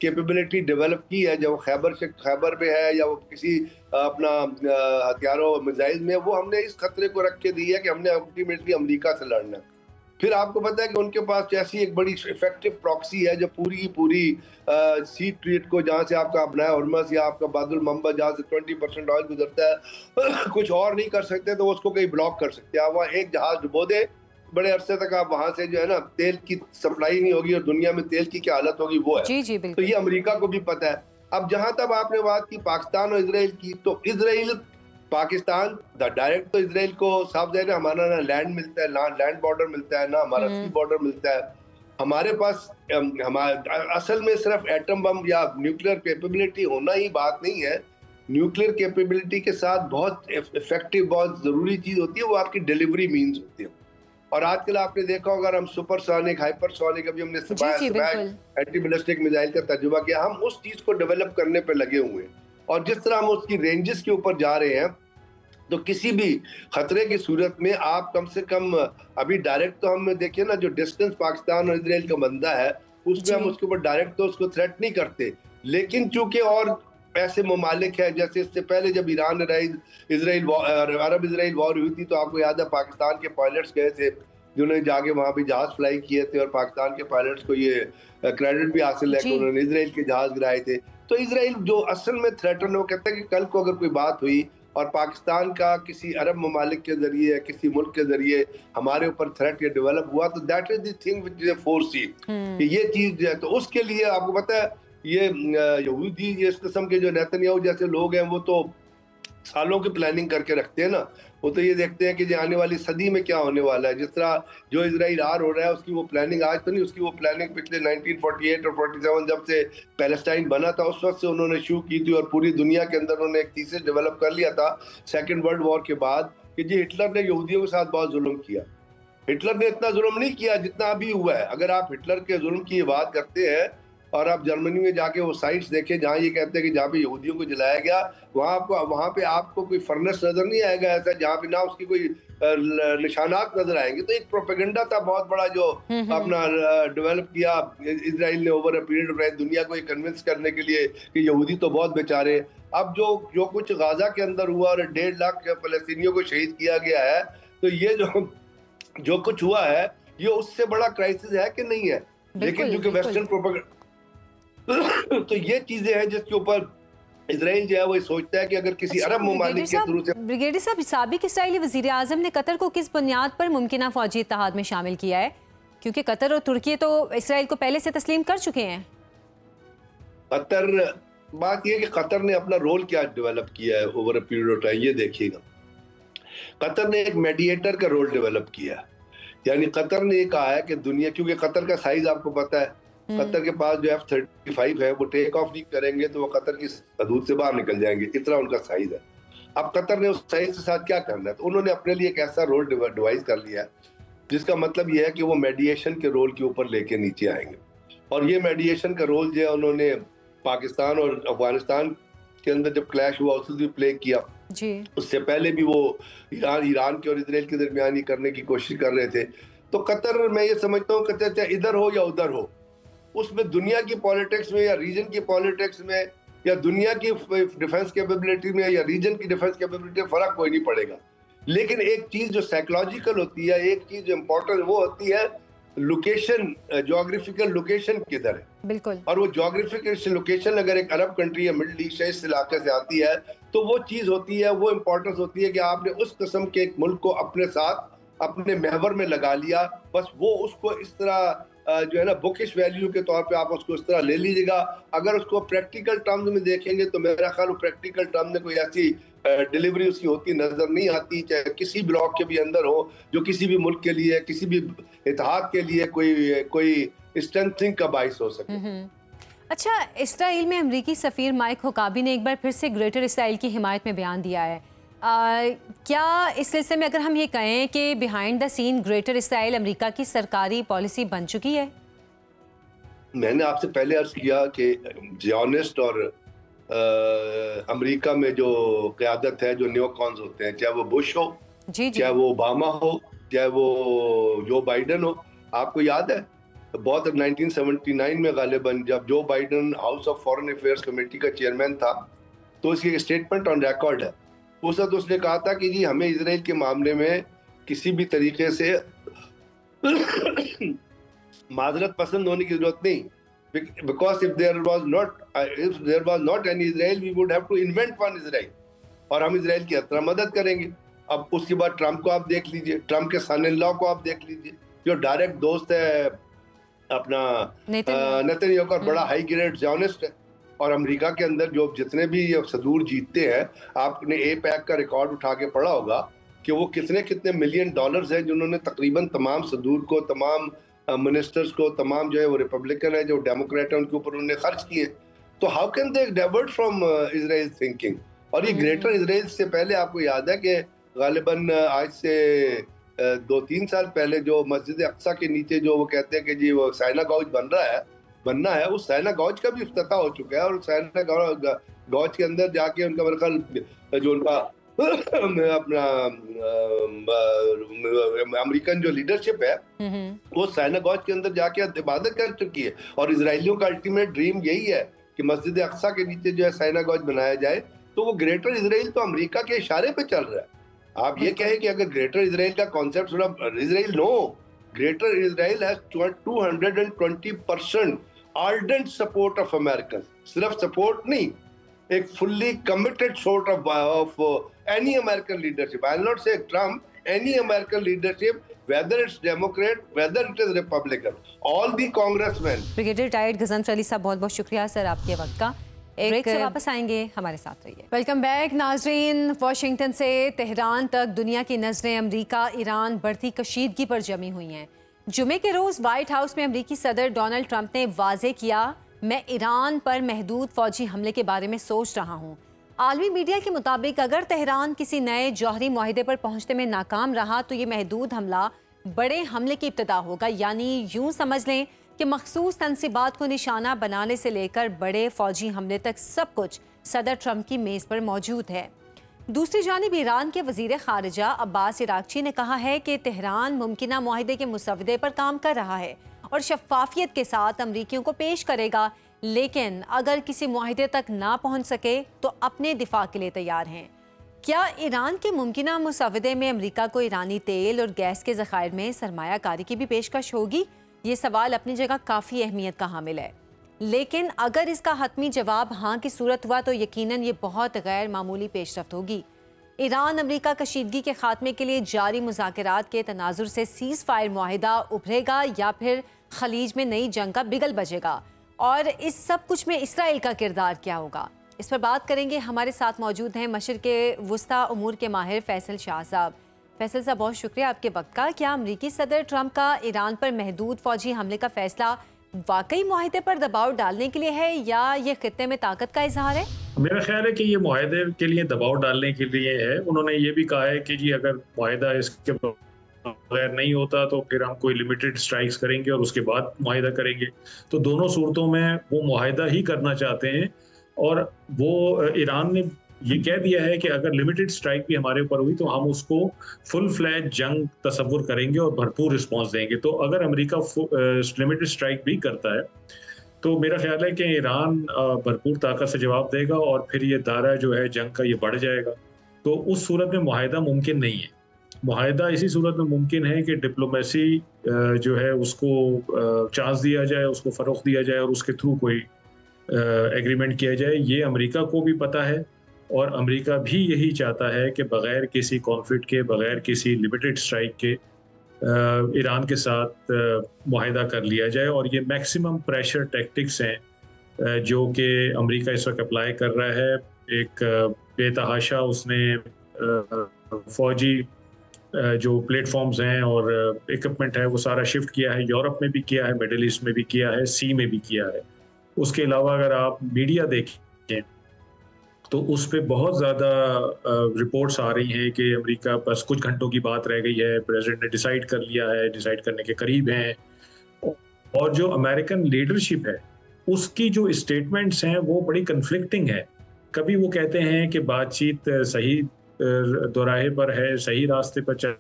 कैपेबिलिटी डेवलप की है, जब खैबर पे है या वो किसी अपना हथियारों मिसाइल में, वो हमने इस खतरे को रख के दी है कि हमने अल्टीमेटली अमेरिका से लड़ना है। फिर आपको पता है कि उनके पास ऐसी एक बड़ी इफेक्टिव प्रॉक्सी है जो पूरी सी ट्रेड को, जहाँ से आपका अपना हॉर्मस या आपका बादुल मंबा, जहाँ से 20% ऑयल गुजरता है, कुछ और नहीं कर सकते तो उसको कहीं ब्लॉक कर सकते हैं। आप वहाँ एक जहाज डुबो दे, बड़े अरसे तक आप वहां से जो है ना तेल की सप्लाई नहीं होगी और दुनिया में तेल की क्या हालत होगी वो है। जी, तो ये अमेरिका को भी पता है। अब जहां तक आपने बात की पाकिस्तान और इसराइल की, तो इसराइल पाकिस्तान डायरेक्ट तो इसराइल को साफ जाहिर है हमारा ना लैंड मिलता है, ना लैंड बॉर्डर मिलता है, ना हमारा सी बॉर्डर मिलता है। हमारे पास असल में सिर्फ एटम बम या न्यूक्लियर कैपेबिलिटी होना ही बात नहीं है। न्यूक्लियर कैपेबिलिटी के साथ बहुत इफेक्टिव, बहुत जरूरी चीज होती है वो आपकी डिलीवरी मीन्स होती है। और आजकल आपने देखा होगा, हम सुपरसोनिक, हाइपरसोनिक, अभी हमने एंटी बैलिस्टिक मिसाइल का तजुर्बा किया, हम उस चीज को डेवलप करने पे लगे हुए हैं। और जिस तरह हम उसकी रेंजेस के ऊपर जा रहे हैं, तो किसी भी खतरे की सूरत में आप कम से कम, अभी डायरेक्ट तो हम देखिए ना जो डिस्टेंस पाकिस्तान और इसराइल का बनता है उसमें हम उसके ऊपर डायरेक्ट तो उसको थ्रेट नहीं करते। लेकिन चूंकि और ऐसे ममालिक है, जैसे इससे पहले जब ईरान अरब इसराइल वॉर हुई थी, तो आपको याद है पाकिस्तान के पायलट्स गए थे जिन्होंने जाके वहां भी जहाज फ्लाई किए थे, और पाकिस्तान के पायलट्स को ये क्रेडिट भी हासिल है कि उन्होंने इसराइल के जहाज गिराए थे। तो इसराइल जो असल में थ्रेटन है, वो कहता है कि कल को अगर कोई बात हुई और पाकिस्तान का किसी अरब ममालिक के जरिए, किसी मुल्क के जरिए हमारे ऊपर थ्रेट ये डेवलप हुआ, तो that is the thing which they foresee कि ये चीज जो है। तो उसके लिए आपको पता है ये यहूदी, ये इस किस्म के जो नेतन्याहू जैसे लोग हैं, वो तो सालों की प्लानिंग करके रखते हैं ना। वो तो ये देखते हैं कि जो आने वाली सदी में क्या होने वाला है। जिस तरह जो इजराइल आर हो रहा है उसकी वो प्लानिंग आज तो नहीं, उसकी वो प्लानिंग पिछले 1948 और 47 जब से पैलेस्टाइन बना था उस वक्त से उन्होंने शुरू की थी, और पूरी दुनिया के अंदर उन्होंने एक थीसिस डेवलप कर लिया था सेकेंड वर्ल्ड वॉर के बाद कि जी हिटलर ने यहूदियों के साथ बहुत जुल्म किया। हिटलर ने इतना जुल्म नहीं किया जितना अभी हुआ है। अगर आप हिटलर के जुल्म की बात करते हैं और आप जर्मनी में जाके वो साइट्स देखें जहाँ ये कहते हैं कि जहाँ पे यहूदियों को जलाया गया, वहाँ पे आपको कोई फर्नेस नजर नहीं आएगा ऐसा जहाँ पे ना उसकी कोई निशानात नजर आएंगे। तो एक प्रोपेगेंडा था बहुत बड़ा जो अपना डेवलप किया इजराइल ने ओवर अ पीरियड ऑफ दुनिया को ये कन्विंस करने के लिए कि यहूदी तो बहुत बेचारे। अब जो कुछ गाजा के अंदर हुआ और 1.5 लाख फलस्तीनियों को शहीद किया गया है, तो ये जो कुछ हुआ है ये उससे बड़ा क्राइसिस है कि नहीं है। लेकिन जो कि वेस्टर्न प्रोपेगेंडा तो ये चीजें हैं जिसके ऊपर इजराइल जो है वो सोचता है कि अगर किसी अरब ममालिक के थ्रू से। ब्रिगेडियर साहब, साबिक इस्राएली वजीर आजम ने कतर को किस बुनियाद पर मुमकिन फौजी इत्तेहाद में शामिल किया है? क्योंकि कतर और तुर्की तो इस्राइल को पहले से तस्लीम कर चुके हैं। कतर, बात यह कि कतर ने अपना रोल क्या डेवलप किया है over a period of time, ये देखिएगा। कतर ने एक मेडिएटर का रोल डेवलप किया है। यानी कतर ने ये कहा है कि दुनिया, क्योंकि कतर का साइज आपको पता है, कतर के पास जो F-35 है वो टेक ऑफ नहीं करेंगे तो वो कतर की हदूद से बाहर निकल जाएंगे, इतना उनका साइज है। अब कतर ने उस साइज के साथ क्या करना है, तो उन्होंने अपने लिए एक ऐसा रोल डिवाइस कर लिया है जिसका मतलब ये है कि वो मेडिएशन के रोल के ऊपर लेके नीचे आएंगे। और ये मेडिएशन का रोल जो है उन्होंने पाकिस्तान और अफगानिस्तान के अंदर जब क्लैश हुआ उसने भी प्ले किया जी। उससे पहले भी वो ईरान के और इजराइल के दरमियान ही करने की कोशिश कर रहे थे। तो कतर, मैं ये समझता हूँ कतर चाहे इधर हो या उधर हो, उसमें दुनिया की पॉलिटिक्स में या रीजन की पॉलिटिक्स में या दुनिया की डिफेंस कैपेबिलिटी में या रीजन की डिफेंस कैपेबिलिटी में फर्क कोई नहीं पड़ेगा। लेकिन एक चीज जो साइकोलॉजिकल होती है, एक चीज जो इम्पोर्टेंट वो होती है लोकेशन, ज्योग्राफिकल लोकेशन किधर है। बिल्कुल। और वो ज्योग्राफिकल लोकेशन अगर एक अरब कंट्री या मिडिल ईस्ट इस इलाके से आती है तो वो चीज होती है, वो इंपॉर्टेंस होती है कि आपने उस किस्म के एक मुल्क को अपने साथ अपने महवर में लगा लिया, बस वो उसको इस तरह जो है ना बुकिश वैल्यू के तौर पे आप उसको इस तरह ले लीजिएगा। अगर उसको प्रैक्टिकल टर्म्स में देखेंगे तो मेरा ख्याल प्रैक्टिकल टर्म में कोई ऐसी डिलीवरी उसकी होती नजर नहीं आती, चाहे किसी ब्लॉक के भी अंदर हो, जो किसी भी मुल्क के लिए, किसी भी इत्तेहाद के लिए कोई स्ट्रेंथनिंग का बाइस हो सके। अच्छा, इसराइल में अमरीकी सफ़ीर माइक हुकाबी ने एक बार फिर से ग्रेटर इसराइल की हिमायत में बयान दिया है। क्या इस सिलसिले में अगर हम ये कहें कि behind the scene greater Israel America की सरकारी पॉलिसी बन चुकी है? मैंने आपसे पहले अर्ज किया कि जियोनिस्ट और अमेरिका में जो क़यादत है, जो न्योकॉन्स होते हैं, चाहे वो बुश हो, चाहे वो ओबामा हो, चाहे वो जो बाइडन हो। आपको याद है बहुत 1979 में गालिबन जब जो Biden house of foreign affairs committee का चेयरमैन था, तो इसकी स्टेटमेंट ऑन रिकॉर्ड है। उस वक्त उसने कहा था कि जी हमें इजराइल के मामले में किसी भी तरीके से माजरत पसंद होने की जरूरत नहीं, because if there was not any Israel we would have to invent one Israel, और हम इजराइल की हर तरह मदद करेंगे। अब उसके बाद ट्रंप को आप देख लीजिए, ट्रंप के सन इन लॉ को आप देख लीजिए, जो डायरेक्ट दोस्त है अपना नेतन्याहू का, बड़ा हाई ग्रेड ज़ियोनिस्ट है। और अमेरिका के अंदर जो जितने भी सदूर जीतते हैं, आपने APEC का रिकॉर्ड उठा के पढ़ा होगा कि वो कितने मिलियन डॉलर्स हैं जिन्होंने तकरीबन तमाम सदूर को, तमाम मिनिस्टर्स को, तमाम जो है वो रिपब्लिकन है, जो डेमोक्रेट है, उनके ऊपर उन्होंने खर्च किए। तो how can they divert from Israel thinking. और ये ग्रेटर इजराइल से पहले आपको याद है कि गालिबन आज से 2-3 साल पहले जो मस्जिद अक्सा के नीचे जो वो कहते हैं कि जी वो साइनागॉग बनना है, उस साइनागॉग का भी इफ्तिताह हो चुका है। और साइनागॉग के अंदर जाके उनका मेरे ख्याल जो उनका अपना अमेरिकन जो लीडरशिप है वो साइनागॉग के अंदर जाके इबादत कर चुकी है। और इजराइलियों का अल्टीमेट ड्रीम यही है कि मस्जिद अक्सा के नीचे जो है साइनागॉग बनाया जाए। तो वो ग्रेटर इजराइल तो अमेरिका के इशारे पे चल रहा है। आप ये कहें कि अगर ग्रेटर इजराइल का concept Israel greater Israel has 220% ardent support of Americans, सिर्फ सपोर्ट नहीं, एक fully committed sort of any American leadership. I'll not say Trump, any American leadership, whether it's Democrat, whether it is Republican, all the congressmen. Brigadier retired Ghazanfar Ali साहब, बहुत बहुत शुक्रिया sir आपके वक्त का। एक ब्रेक से वापस आएंगे, हमारे साथ रहिए। वेलकम बैक नाजरीन। वाशिंगटन से तेहरान तक दुनिया की नजरें अमेरिका ईरान बढ़ती कशीदगी पर जमी हुई हैं। जुमे के रोज व्हाइट हाउस में अमेरिकी सदर डोनाल्ड ट्रंप ने वाजे किया, मैं ईरान पर महदूद फौजी हमले के बारे में सोच रहा हूँ। आलमी मीडिया के मुताबिक अगर तेहरान किसी नए जौहरी मुआहिदे पर पहुंचने में नाकाम रहा तो ये महदूद हमला बड़े हमले की इब्तिदा होगा। यानी यूं समझ लें कि मखसूस तनसीबात को निशाना बनाने से लेकर बड़े फौजी हमले तक सब कुछ सदर ट्रंप की मेज पर मौजूद है। दूसरी जानिब ईरान के वजीर खारिजा अब्बास इराक्ची ने कहा है कि तेहरान मुमकिना मुआहिदे के मुसवदे पर काम कर रहा है और शफाफियत के साथ अमरीकियों को पेश करेगा, लेकिन अगर किसी मुआहिदे तक ना पहुंच सके तो अपने दिफा के लिए तैयार हैं। क्या ईरान के मुमकिना मुसवदे में अमरीका को ईरानी तेल और गैस के ज़खायर में सरमायाकारी की भी पेशकश होगी? ये सवाल अपनी जगह काफ़ी अहमियत का हामिल है, लेकिन अगर इसका हतमी जवाब हाँ की सूरत हुआ तो यकीनन ये बहुत गैर मामूली पेशरफ्त होगी। ईरान अमरीका कशीदगी के खात्मे के लिए जारी मुज़ाकरात के तनाजुर से सीज़ फायर मुआहिदा उभरेगा या फिर खलीज में नई जंग का बिगल बजेगा, और इस सब कुछ में इसराइल का किरदार क्या होगा, इस पर बात करेंगे। हमारे साथ मौजूद हैं मशरिक़े वुस्ता उमूर के माहिर फैसल शाह साहब। फैसल साहब, बहुत शुक्रिया आपके वक्त का। क्या अमरीकी सदर ट्रंप का ईरान पर महदूद फौजी हमले का फैसला वाकई मुआहिदे पर दबाव डालने के लिए है या ये खित्ते में ताकत का इजहार है? मेरा ख्याल है कि ये मुआहिदे के लिए दबाव डालने के लिए है। उन्होंने ये भी कहा है कि जी अगर मुआहिदा इसके बगैर नहीं होता तो फिर हम कोई लिमिटेड स्ट्राइक्स करेंगे और उसके बाद मुआहिदा करेंगे। तो दोनों सूरतों में वो मुआहिदा ही करना चाहते हैं और वो ईरान ने ये कह दिया है कि अगर लिमिटेड स्ट्राइक भी हमारे ऊपर हुई तो हम उसको फुल फ्लैज जंग तसव्वुर करेंगे और भरपूर रिस्पॉन्स देंगे। तो अगर अमेरिका लिमिटेड स्ट्राइक भी करता है तो मेरा ख्याल है कि ईरान भरपूर ताकत से जवाब देगा और फिर ये दायरा जो है जंग का ये बढ़ जाएगा। तो उस सूरत में मुआहिदा मुमकिन नहीं है। मुआहिदा इसी सूरत में मुमकिन है कि डिप्लोमेसी जो है उसको चांस दिया जाए, उसको फ़रोग़ दिया जाए और उसके थ्रू कोई एग्रीमेंट किया जाए। ये अमेरिका को भी पता है और अमेरिका भी यही चाहता है कि बग़ैर किसी कॉन्फ्लिक्ट के, बग़ैर किसी लिमिटेड स्ट्राइक के ईरान के साथ मुआहिदा कर लिया जाए। और ये मैक्सिमम प्रेशर टैक्टिक्स हैं जो कि अमेरिका इस वक्त अप्लाई कर रहा है। एक बेतहाशा उसने फ़ौजी जो प्लेटफॉर्म्स हैं और इक्विपमेंट है वो सारा शिफ्ट किया है। यूरोप में भी किया है, मिडिल ईस्ट में भी किया है, सी में भी किया है। उसके अलावा अगर आप मीडिया देखें तो उस पे बहुत ज़्यादा रिपोर्ट्स आ रही हैं कि अमेरिका बस कुछ घंटों की बात रह गई है, प्रेसिडेंट ने डिसाइड कर लिया है, डिसाइड करने के करीब हैं। और जो अमेरिकन लीडरशिप है उसकी जो स्टेटमेंट्स हैं वो बड़ी कन्फ्लिक्टिंग है। कभी वो कहते हैं कि बातचीत सही दोराहे पर है, सही रास्ते पर चल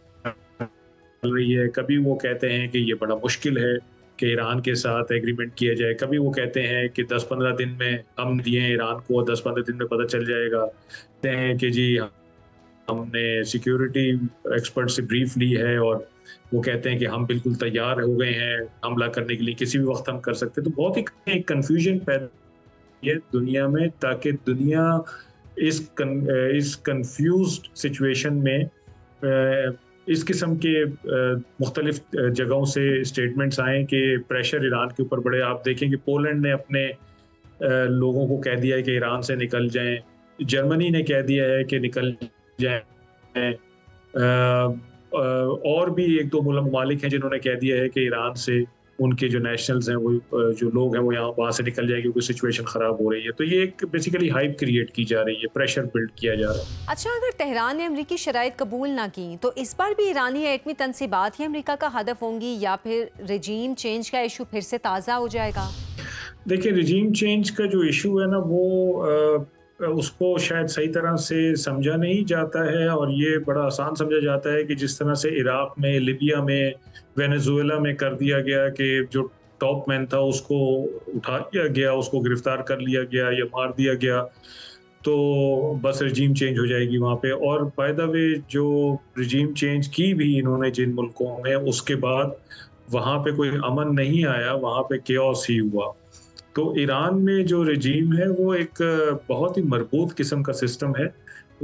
रही है, कभी वो कहते हैं कि ये बड़ा मुश्किल है कि ईरान के साथ एग्रीमेंट किया जाए, कभी वो कहते हैं कि 10-15 दिन में हम दिए ईरान को, 10-15 दिन में पता चल जाएगा। कहते हैं कि जी हमने सिक्योरिटी एक्सपर्ट से ब्रीफ ली है और वो कहते हैं कि हम बिल्कुल तैयार हो गए हैं हमला करने के लिए, किसी भी वक्त हम कर सकते हैं। तो बहुत ही एक कन्फ्यूजन पैदा है दुनिया में, ताकि दुनिया इस कंफ्यूज्ड सिचुएशन में इस किस्म के मुख्तलिफ जगहों से स्टेटमेंट्स आए कि प्रेशर ईरान के ऊपर बढ़े। आप देखें कि पोलैंड ने अपने लोगों को कह दिया है कि ईरान से निकल जाएं, जर्मनी ने कह दिया है कि निकल जाएं, और भी एक दो ममालिक हैं जिन्होंने कह दिया है कि ईरान से उनके जो नेशनल्स हैं, वो जो लोग हैं वो वहाँ से निकल जाएंगे क्योंकि सिचुएशन ख़राब हो रही है। तो ये एक बेसिकली हाइप क्रिएट की जा रही है, प्रेशर बिल्ड किया जा रहा है। अच्छा, अगर तेहरान ने अमरीकी शराइत कबूल ना की तो इस बार भी ईरानी एटमी तनसीबात ही अमरीका का हदफ होंगी या फिर रिजीम चेंज का इशू फिर से ताज़ा हो जाएगा? देखिए, रिजीम चेंज का जो इशू है ना वो उसको शायद सही तरह से समझा नहीं जाता है और ये बड़ा आसान समझा जाता है कि जिस तरह से इराक में, लिबिया में, वेनेजुएला में कर दिया गया कि जो टॉप मैन था उसको उठा लिया गया, उसको गिरफ्तार कर लिया गया या मार दिया गया, तो बस रिजीम चेंज हो जाएगी वहाँ पे। और बाय द वे जो रिजीम चेंज की भी इन्होंने जिन मुल्कों में, उसके बाद वहाँ पे कोई अमन नहीं आया, वहाँ पे केओस ही हुआ। तो ईरान में जो रजीम है वो एक बहुत ही मजबूत किस्म का सिस्टम है।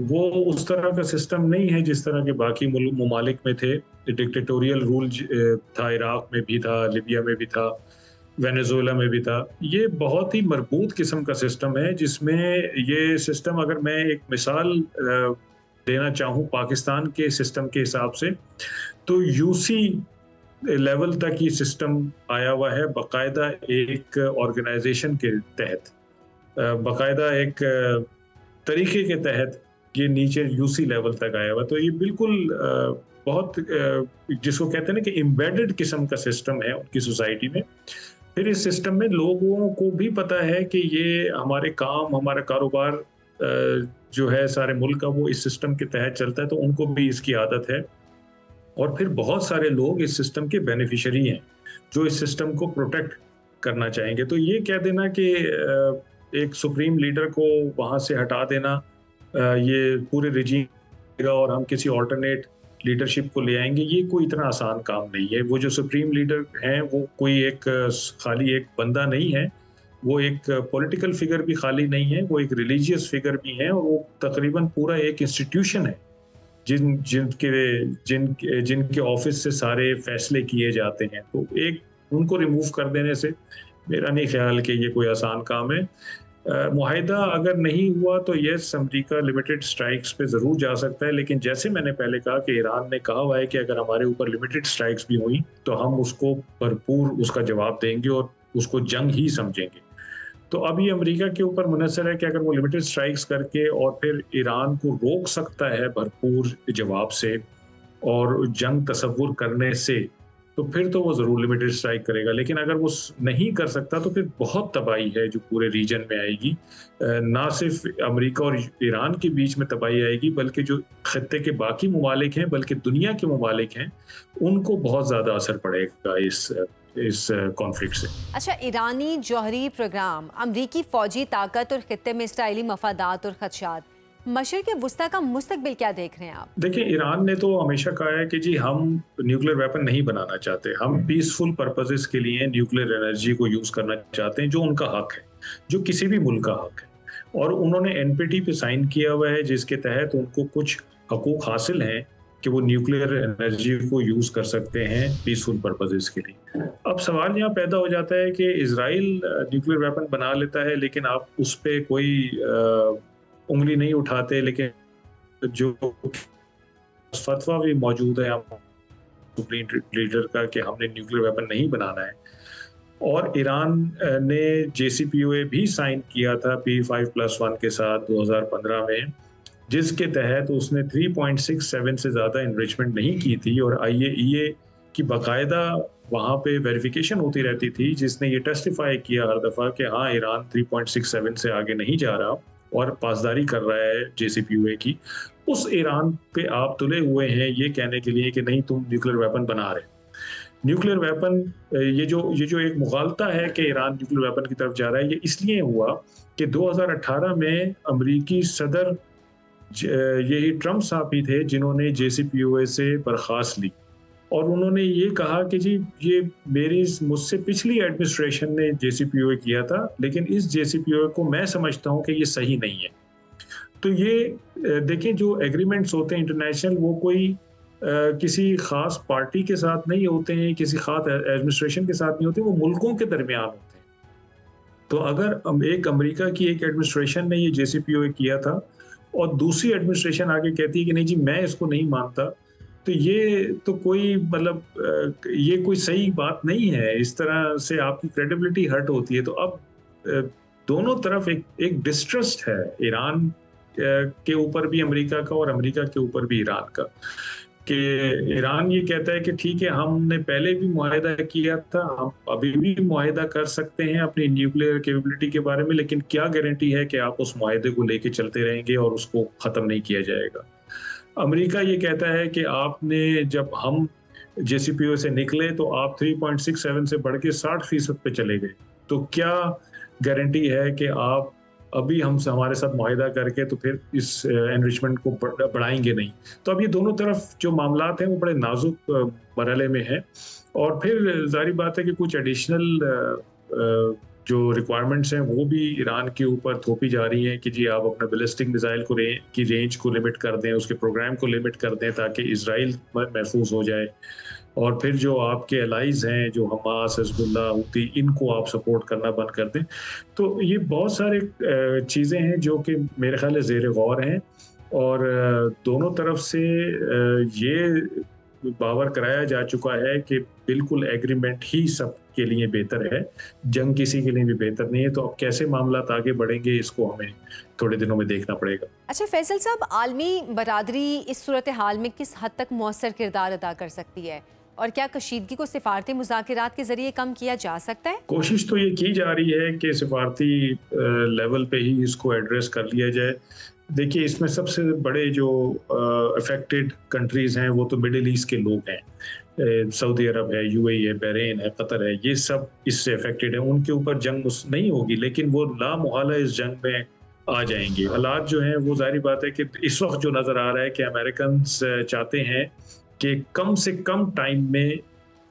वो उस तरह का सिस्टम नहीं है जिस तरह के बाकी ममालिक में थे। डिक्टेटोरियल रूल था, इराक में भी था, लिबिया में भी था, वेनेजुएला में भी था। ये बहुत ही मजबूत किस्म का सिस्टम है जिसमें ये सिस्टम, अगर मैं एक मिसाल देना चाहूँ पाकिस्तान के सिस्टम के हिसाब से, तो यूसी लेवल तक ये सिस्टम आया हुआ है बाकायदा एक ऑर्गेनाइजेशन के तहत, बाकायदा एक तरीके के तहत ये नीचे यूसी लेवल तक आया हुआ। तो ये बिल्कुल बहुत जिसको कहते हैं ना कि एम्बेडेड किस्म का सिस्टम है उनकी सोसाइटी में। फिर इस सिस्टम में लोगों को भी पता है कि ये हमारे काम, हमारा कारोबार जो है सारे मुल्क का वो इस सिस्टम के तहत चलता है, तो उनको भी इसकी आदत है। और फिर बहुत सारे लोग इस सिस्टम के बेनिफिशियरी हैं जो इस सिस्टम को प्रोटेक्ट करना चाहेंगे। तो ये कह देना कि एक सुप्रीम लीडर को वहाँ से हटा देना, ये पूरे रिजीम और हम किसी ऑल्टरनेट लीडरशिप को ले आएंगे, ये कोई इतना आसान काम नहीं है। वो जो सुप्रीम लीडर हैं वो कोई एक खाली एक बंदा नहीं है, वो एक पॉलिटिकल फिगर भी खाली नहीं है, वो एक रिलीजियस फिगर भी है और वो तकरीबन पूरा एक इंस्टीट्यूशन है जिनके ऑफिस से सारे फैसले किए जाते हैं। तो एक उनको रिमूव कर देने से मेरा नहीं ख्याल कि ये कोई आसान काम है। मुआहिदा अगर नहीं हुआ तो यस, अमेरिका लिमिटेड स्ट्राइक्स पे ज़रूर जा सकता है, लेकिन जैसे मैंने पहले कहा कि ईरान ने कहा हुआ है कि अगर हमारे ऊपर लिमिटेड स्ट्राइक्स भी हुई तो हम उसको भरपूर उसका जवाब देंगे और उसको जंग ही समझेंगे। तो अब ये अमेरिका के ऊपर मुनहसर है कि अगर वो लिमिटेड स्ट्राइक्स करके और फिर ईरान को रोक सकता है भरपूर जवाब से और जंग तसव्वुर करने से, तो फिर तो वो ज़रूर लिमिटेड स्ट्राइक करेगा। लेकिन अगर वो नहीं कर सकता तो फिर बहुत तबाही है जो पूरे रीजन में आएगी। ना सिर्फ अमेरिका और ईरान के बीच में तबाही आएगी, बल्कि जो खत्ते के बाकी ममालिक हैं, बल्कि दुनिया के ममालिक हैं, उनको बहुत ज़्यादा असर पड़ेगा इस कॉन्फ्लिक्ट से। अच्छा, ईरानी जौहरी प्रोग्राम, अमरीकी फौजी ताकत और खित्ते में इसराइली मफादात और खदशात, मशरिक़ वुस्ता का मुस्तकबिल क्या देख रहे हैं आप? देखिए, ईरान ने तो हमेशा कहा है कि जी हम न्यूक्लियर वेपन नहीं बनाना चाहते, हम पीसफुल पर्पसेस के लिए न्यूक्लियर एनर्जी को यूज करना चाहते हैं, जो उनका हक है, जो किसी भी मुल्क का हक है। और उन्होंने एनपीटी पे साइन किया हुआ है, जिसके तहत उनको कुछ हकूक हासिल हैं कि वो न्यूक्लियर एनर्जी को यूज कर सकते हैं पीसफुल पर्पसेस के लिए। अब सवाल यहाँ पैदा हो जाता है कि इजराइल न्यूक्लियर वेपन बना लेता है, लेकिन आप उस पर कोई उंगली नहीं उठाते, लेकिन जो फतवा भी मौजूद है सुप्रीम लीडर का कि हमने न्यूक्लियर वेपन नहीं बनाना है। और ईरान ने JCPOA भी साइन किया था P5+1 के साथ 2015 में, जिसके तहत उसने 3.67 से ज़्यादा इनरिचमेंट नहीं की थी। और IAEA की बाकायदा वहाँ पे वेरिफिकेशन होती रहती थी, जिसने ये टेस्टिफाई किया हर दफ़ा कि हाँ, ईरान 3.67 से आगे नहीं जा रहा और पासदारी कर रहा है JCPOA की। उस ईरान पे आप तुले हुए हैं ये कहने के लिए कि नहीं, तुम न्यूक्लियर वेपन बना रहे। न्यूक्लियर वेपन, ये जो एक मुगालता है कि ईरान न्यूक्लियर वेपन की तरफ जा रहा है, ये इसलिए हुआ कि 2018 में अमेरिकी सदर यही ट्रम्प साहब ही थे जिन्होंने JCPOA से बर्खास्त ली। और उन्होंने ये कहा कि जी ये मुझसे पिछली एडमिनिस्ट्रेशन ने JCPOA किया था, लेकिन इस JCPOA को मैं समझता हूँ कि ये सही नहीं है। तो ये देखें, जो एग्रीमेंट्स होते हैं इंटरनेशनल, वो कोई किसी ख़ास पार्टी के साथ नहीं होते हैं, किसी ख़ास एडमिनिस्ट्रेशन के साथ नहीं होते, वो मुल्कों के दरमियान होते हैं। तो अगर एक अमेरिका की एक एडमिनिस्ट्रेशन ने ये JCPOA किया था और दूसरी एडमिनिस्ट्रेशन आगे कहती है कि नहीं जी मैं इसको नहीं मानता, तो ये तो कोई मतलब ये कोई सही बात नहीं है। इस तरह से आपकी क्रेडिबिलिटी हर्ट होती है। तो अब दोनों तरफ एक डिस्ट्रस्ट है, ईरान के ऊपर भी अमेरिका का और अमेरिका के ऊपर भी ईरान का, कि ईरान ये कहता है कि ठीक है, हमने पहले भी मुआहदा किया था, हम अभी भी मुआहदा कर सकते हैं अपनी न्यूक्लियर कैपेबिलिटी के बारे में, लेकिन क्या गारंटी है कि आप उस मुआहदे को लेके चलते रहेंगे और उसको ख़त्म नहीं किया जाएगा। अमेरिका ये कहता है कि आपने, जब हम JCPOA से निकले तो आप 3.67 से बढ़ के 60% पे चले गए, तो क्या गारंटी है कि आप अभी हमारे साथ मुआहदा करके तो फिर इस एनरिचमेंट को बढ़ाएंगे नहीं। तो अब ये दोनों तरफ जो मामलात हैं वो बड़े नाजुक मरहले में हैं। और फिर जाहिर बात है कि कुछ एडिशनल जो रिक्वायरमेंट्स हैं वो भी ईरान के ऊपर थोपी जा रही हैं कि जी आप अपना बैलिस्टिक मिसाइल की रेंज को लिमिट कर दें, उसके प्रोग्राम को लिमिट कर दें, ताकि इजराइल महफूज हो जाए। और फिर जो आपके एलाइज हैं, जो हमास, हिजबुल्लाह, हूती, इनको आप सपोर्ट करना बंद कर दें। तो ये बहुत सारे चीज़ें हैं जो कि मेरे ख्याल है ज़ेर गौर हैं। और दोनों तरफ से ये बावर कराया जा चुका है कि बिल्कुल एग्रीमेंट ही सब के लिए बेहतर है, जंग किसी के लिए भी बेहतर नहीं है। तो अब कैसे मामला आगे बढ़ेंगे, इसको हमें थोड़े दिनों में देखना पड़ेगा। अच्छा फैसल साहब, आलमी बरादरी इस सूरत हाल में किस हद तक मौसर किरदार अदा कर सकती है, और क्या कशीदगी को सिफारती मुज़ाकरात के जरिए कम किया जा सकता है? कोशिश तो ये की जा रही है कि सिफारती लेवल पे ही इसको एड्रेस कर लिया जाए। देखिए, इसमें सबसे बड़े जो अफेक्टेड कंट्रीज़ हैं वो तो मिडिल ईस्ट के लोग हैं। सऊदी अरब है, UAE है, बहरीन है, कतर है, ये सब इससे अफेक्टेड हैं। उनके ऊपर जंग नहीं होगी, लेकिन वो लामुहाला इस जंग में आ जाएंगे। हालात जो हैं वो जाहिर बात है कि इस वक्त जो नज़र आ रहा है कि अमेरिकन चाहते हैं कि कम से कम टाइम में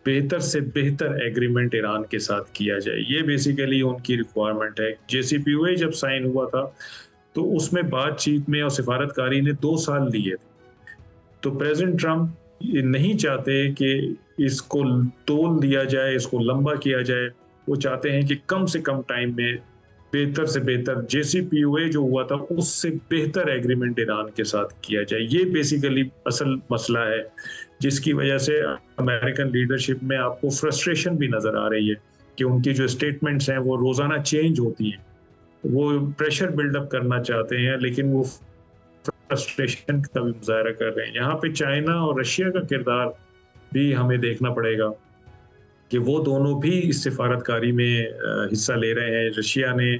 बेहतर से बेहतर एग्रीमेंट ईरान के साथ किया जाए। ये बेसिकली उनकी रिक्वायरमेंट है। JCPOA जब साइन हुआ था तो उसमें बातचीत में और सिफारतकारी ने 2 साल लिए थे। तो प्रेसिडेंट ट्रम्प ये नहीं चाहते कि इसको तोल दिया जाए, इसको लंबा किया जाए। वो चाहते हैं कि कम से कम टाइम में बेहतर से बेहतर JCPOA जो हुआ था उससे बेहतर एग्रीमेंट ईरान के साथ किया जाए। ये बेसिकली असल मसला है, जिसकी वजह से अमेरिकन लीडरशिप में आपको फ्रस्ट्रेशन भी नज़र आ रही है कि उनकी जो स्टेटमेंट्स हैं वो रोज़ाना चेंज होती हैं। वो प्रेशर बिल्डअप करना चाहते हैं, लेकिन वो फ्रस्ट्रेशन का भी मुजाहरा कर रहे हैं। यहाँ पे चाइना और रशिया का किरदार भी हमें देखना पड़ेगा कि वो दोनों भी इस सिफारतकारी में हिस्सा ले रहे हैं। रशिया ने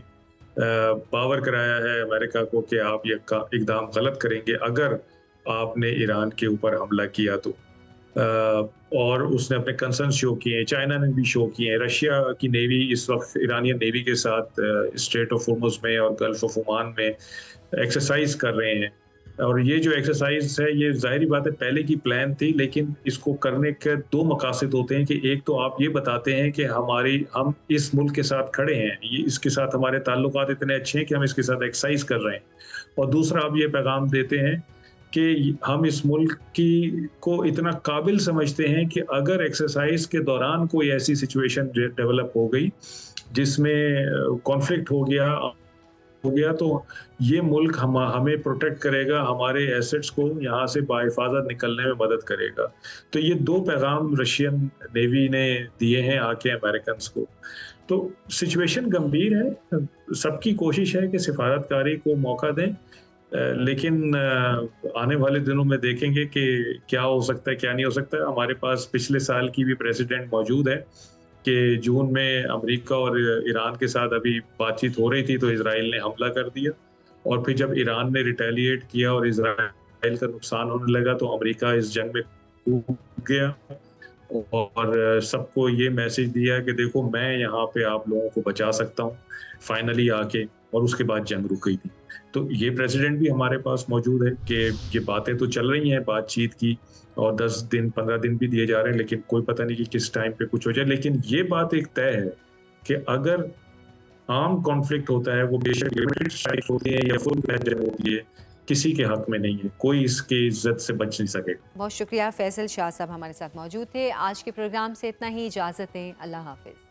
बावर कराया है अमेरिका को कि आप ये इकदाम गलत करेंगे अगर आपने ईरान के ऊपर हमला किया तो, और उसने अपने कंसर्न शो किए हैं। चाइना ने भी शो किए हैं। रशिया की नेवी इस वक्त ईरानियन नेवी के साथ स्ट्रेट ऑफ होर्मुज में और गल्फ ऑफ ओमान में एक्सरसाइज कर रहे हैं। और ये जो एक्सरसाइज है ये जाहिर बात है पहले की प्लान थी, लेकिन इसको करने के दो मकासद होते हैं कि एक तो आप ये बताते हैं कि हम इस मुल्क के साथ खड़े हैं, ये इसके साथ हमारे ताल्लुकात इतने अच्छे हैं कि हम इसके साथ एक्सरसाइज कर रहे हैं, और दूसरा आप ये पैगाम देते हैं कि हम इस मुल्क को इतना काबिल समझते हैं कि अगर एक्सरसाइज के दौरान कोई ऐसी सिचुएशन डेवलप हो गई जिसमें कॉन्फ्लिक्ट हो गया तो ये मुल्क हमें प्रोटेक्ट करेगा, हमारे एसेट्स को यहाँ से बाहिफाजत निकलने में मदद करेगा। तो ये दो पैगाम रशियन नेवी ने दिए हैं आके अमेरिकन्स को। तो सिचुएशन गंभीर है, सबकी कोशिश है कि सिफारतकारी को मौका दें, लेकिन आने वाले दिनों में देखेंगे कि क्या हो सकता है क्या नहीं हो सकता है। हमारे पास पिछले साल की भी प्रेसिडेंट मौजूद है कि जून में अमेरिका और ईरान के साथ अभी बातचीत हो रही थी तो इजराइल ने हमला कर दिया, और फिर जब ईरान ने रिटेलिएट किया और इजराइल का नुकसान होने लगा तो अमेरिका इस जंग में कूद गया और सबको ये मैसेज दिया कि देखो मैं यहाँ पे आप लोगों को बचा सकता हूँ फाइनली आके, और उसके बाद जंग रुक गई थी। तो ये प्रेसिडेंट भी हमारे पास मौजूद है कि ये बातें तो चल रही हैं बातचीत की, और 10 दिन 15 दिन भी दिए जा रहे हैं, लेकिन कोई पता नहीं कि किस टाइम पे कुछ हो जाए। लेकिन ये बात एक तय है कि अगर आम कॉन्फ्लिक्ट होता है, वो बेशक लिमिटेड स्ट्राइक होती है या फुल फ्लैज जंग होती है, किसी के हक में नहीं है, कोई इसकी इज्जत से बच नहीं सकेगा। बहुत शुक्रिया, फैसल शाह साहब हमारे साथ मौजूद थे। आज के प्रोग्राम से इतना ही, इजाज़त दें, अल्लाह हाफिज़।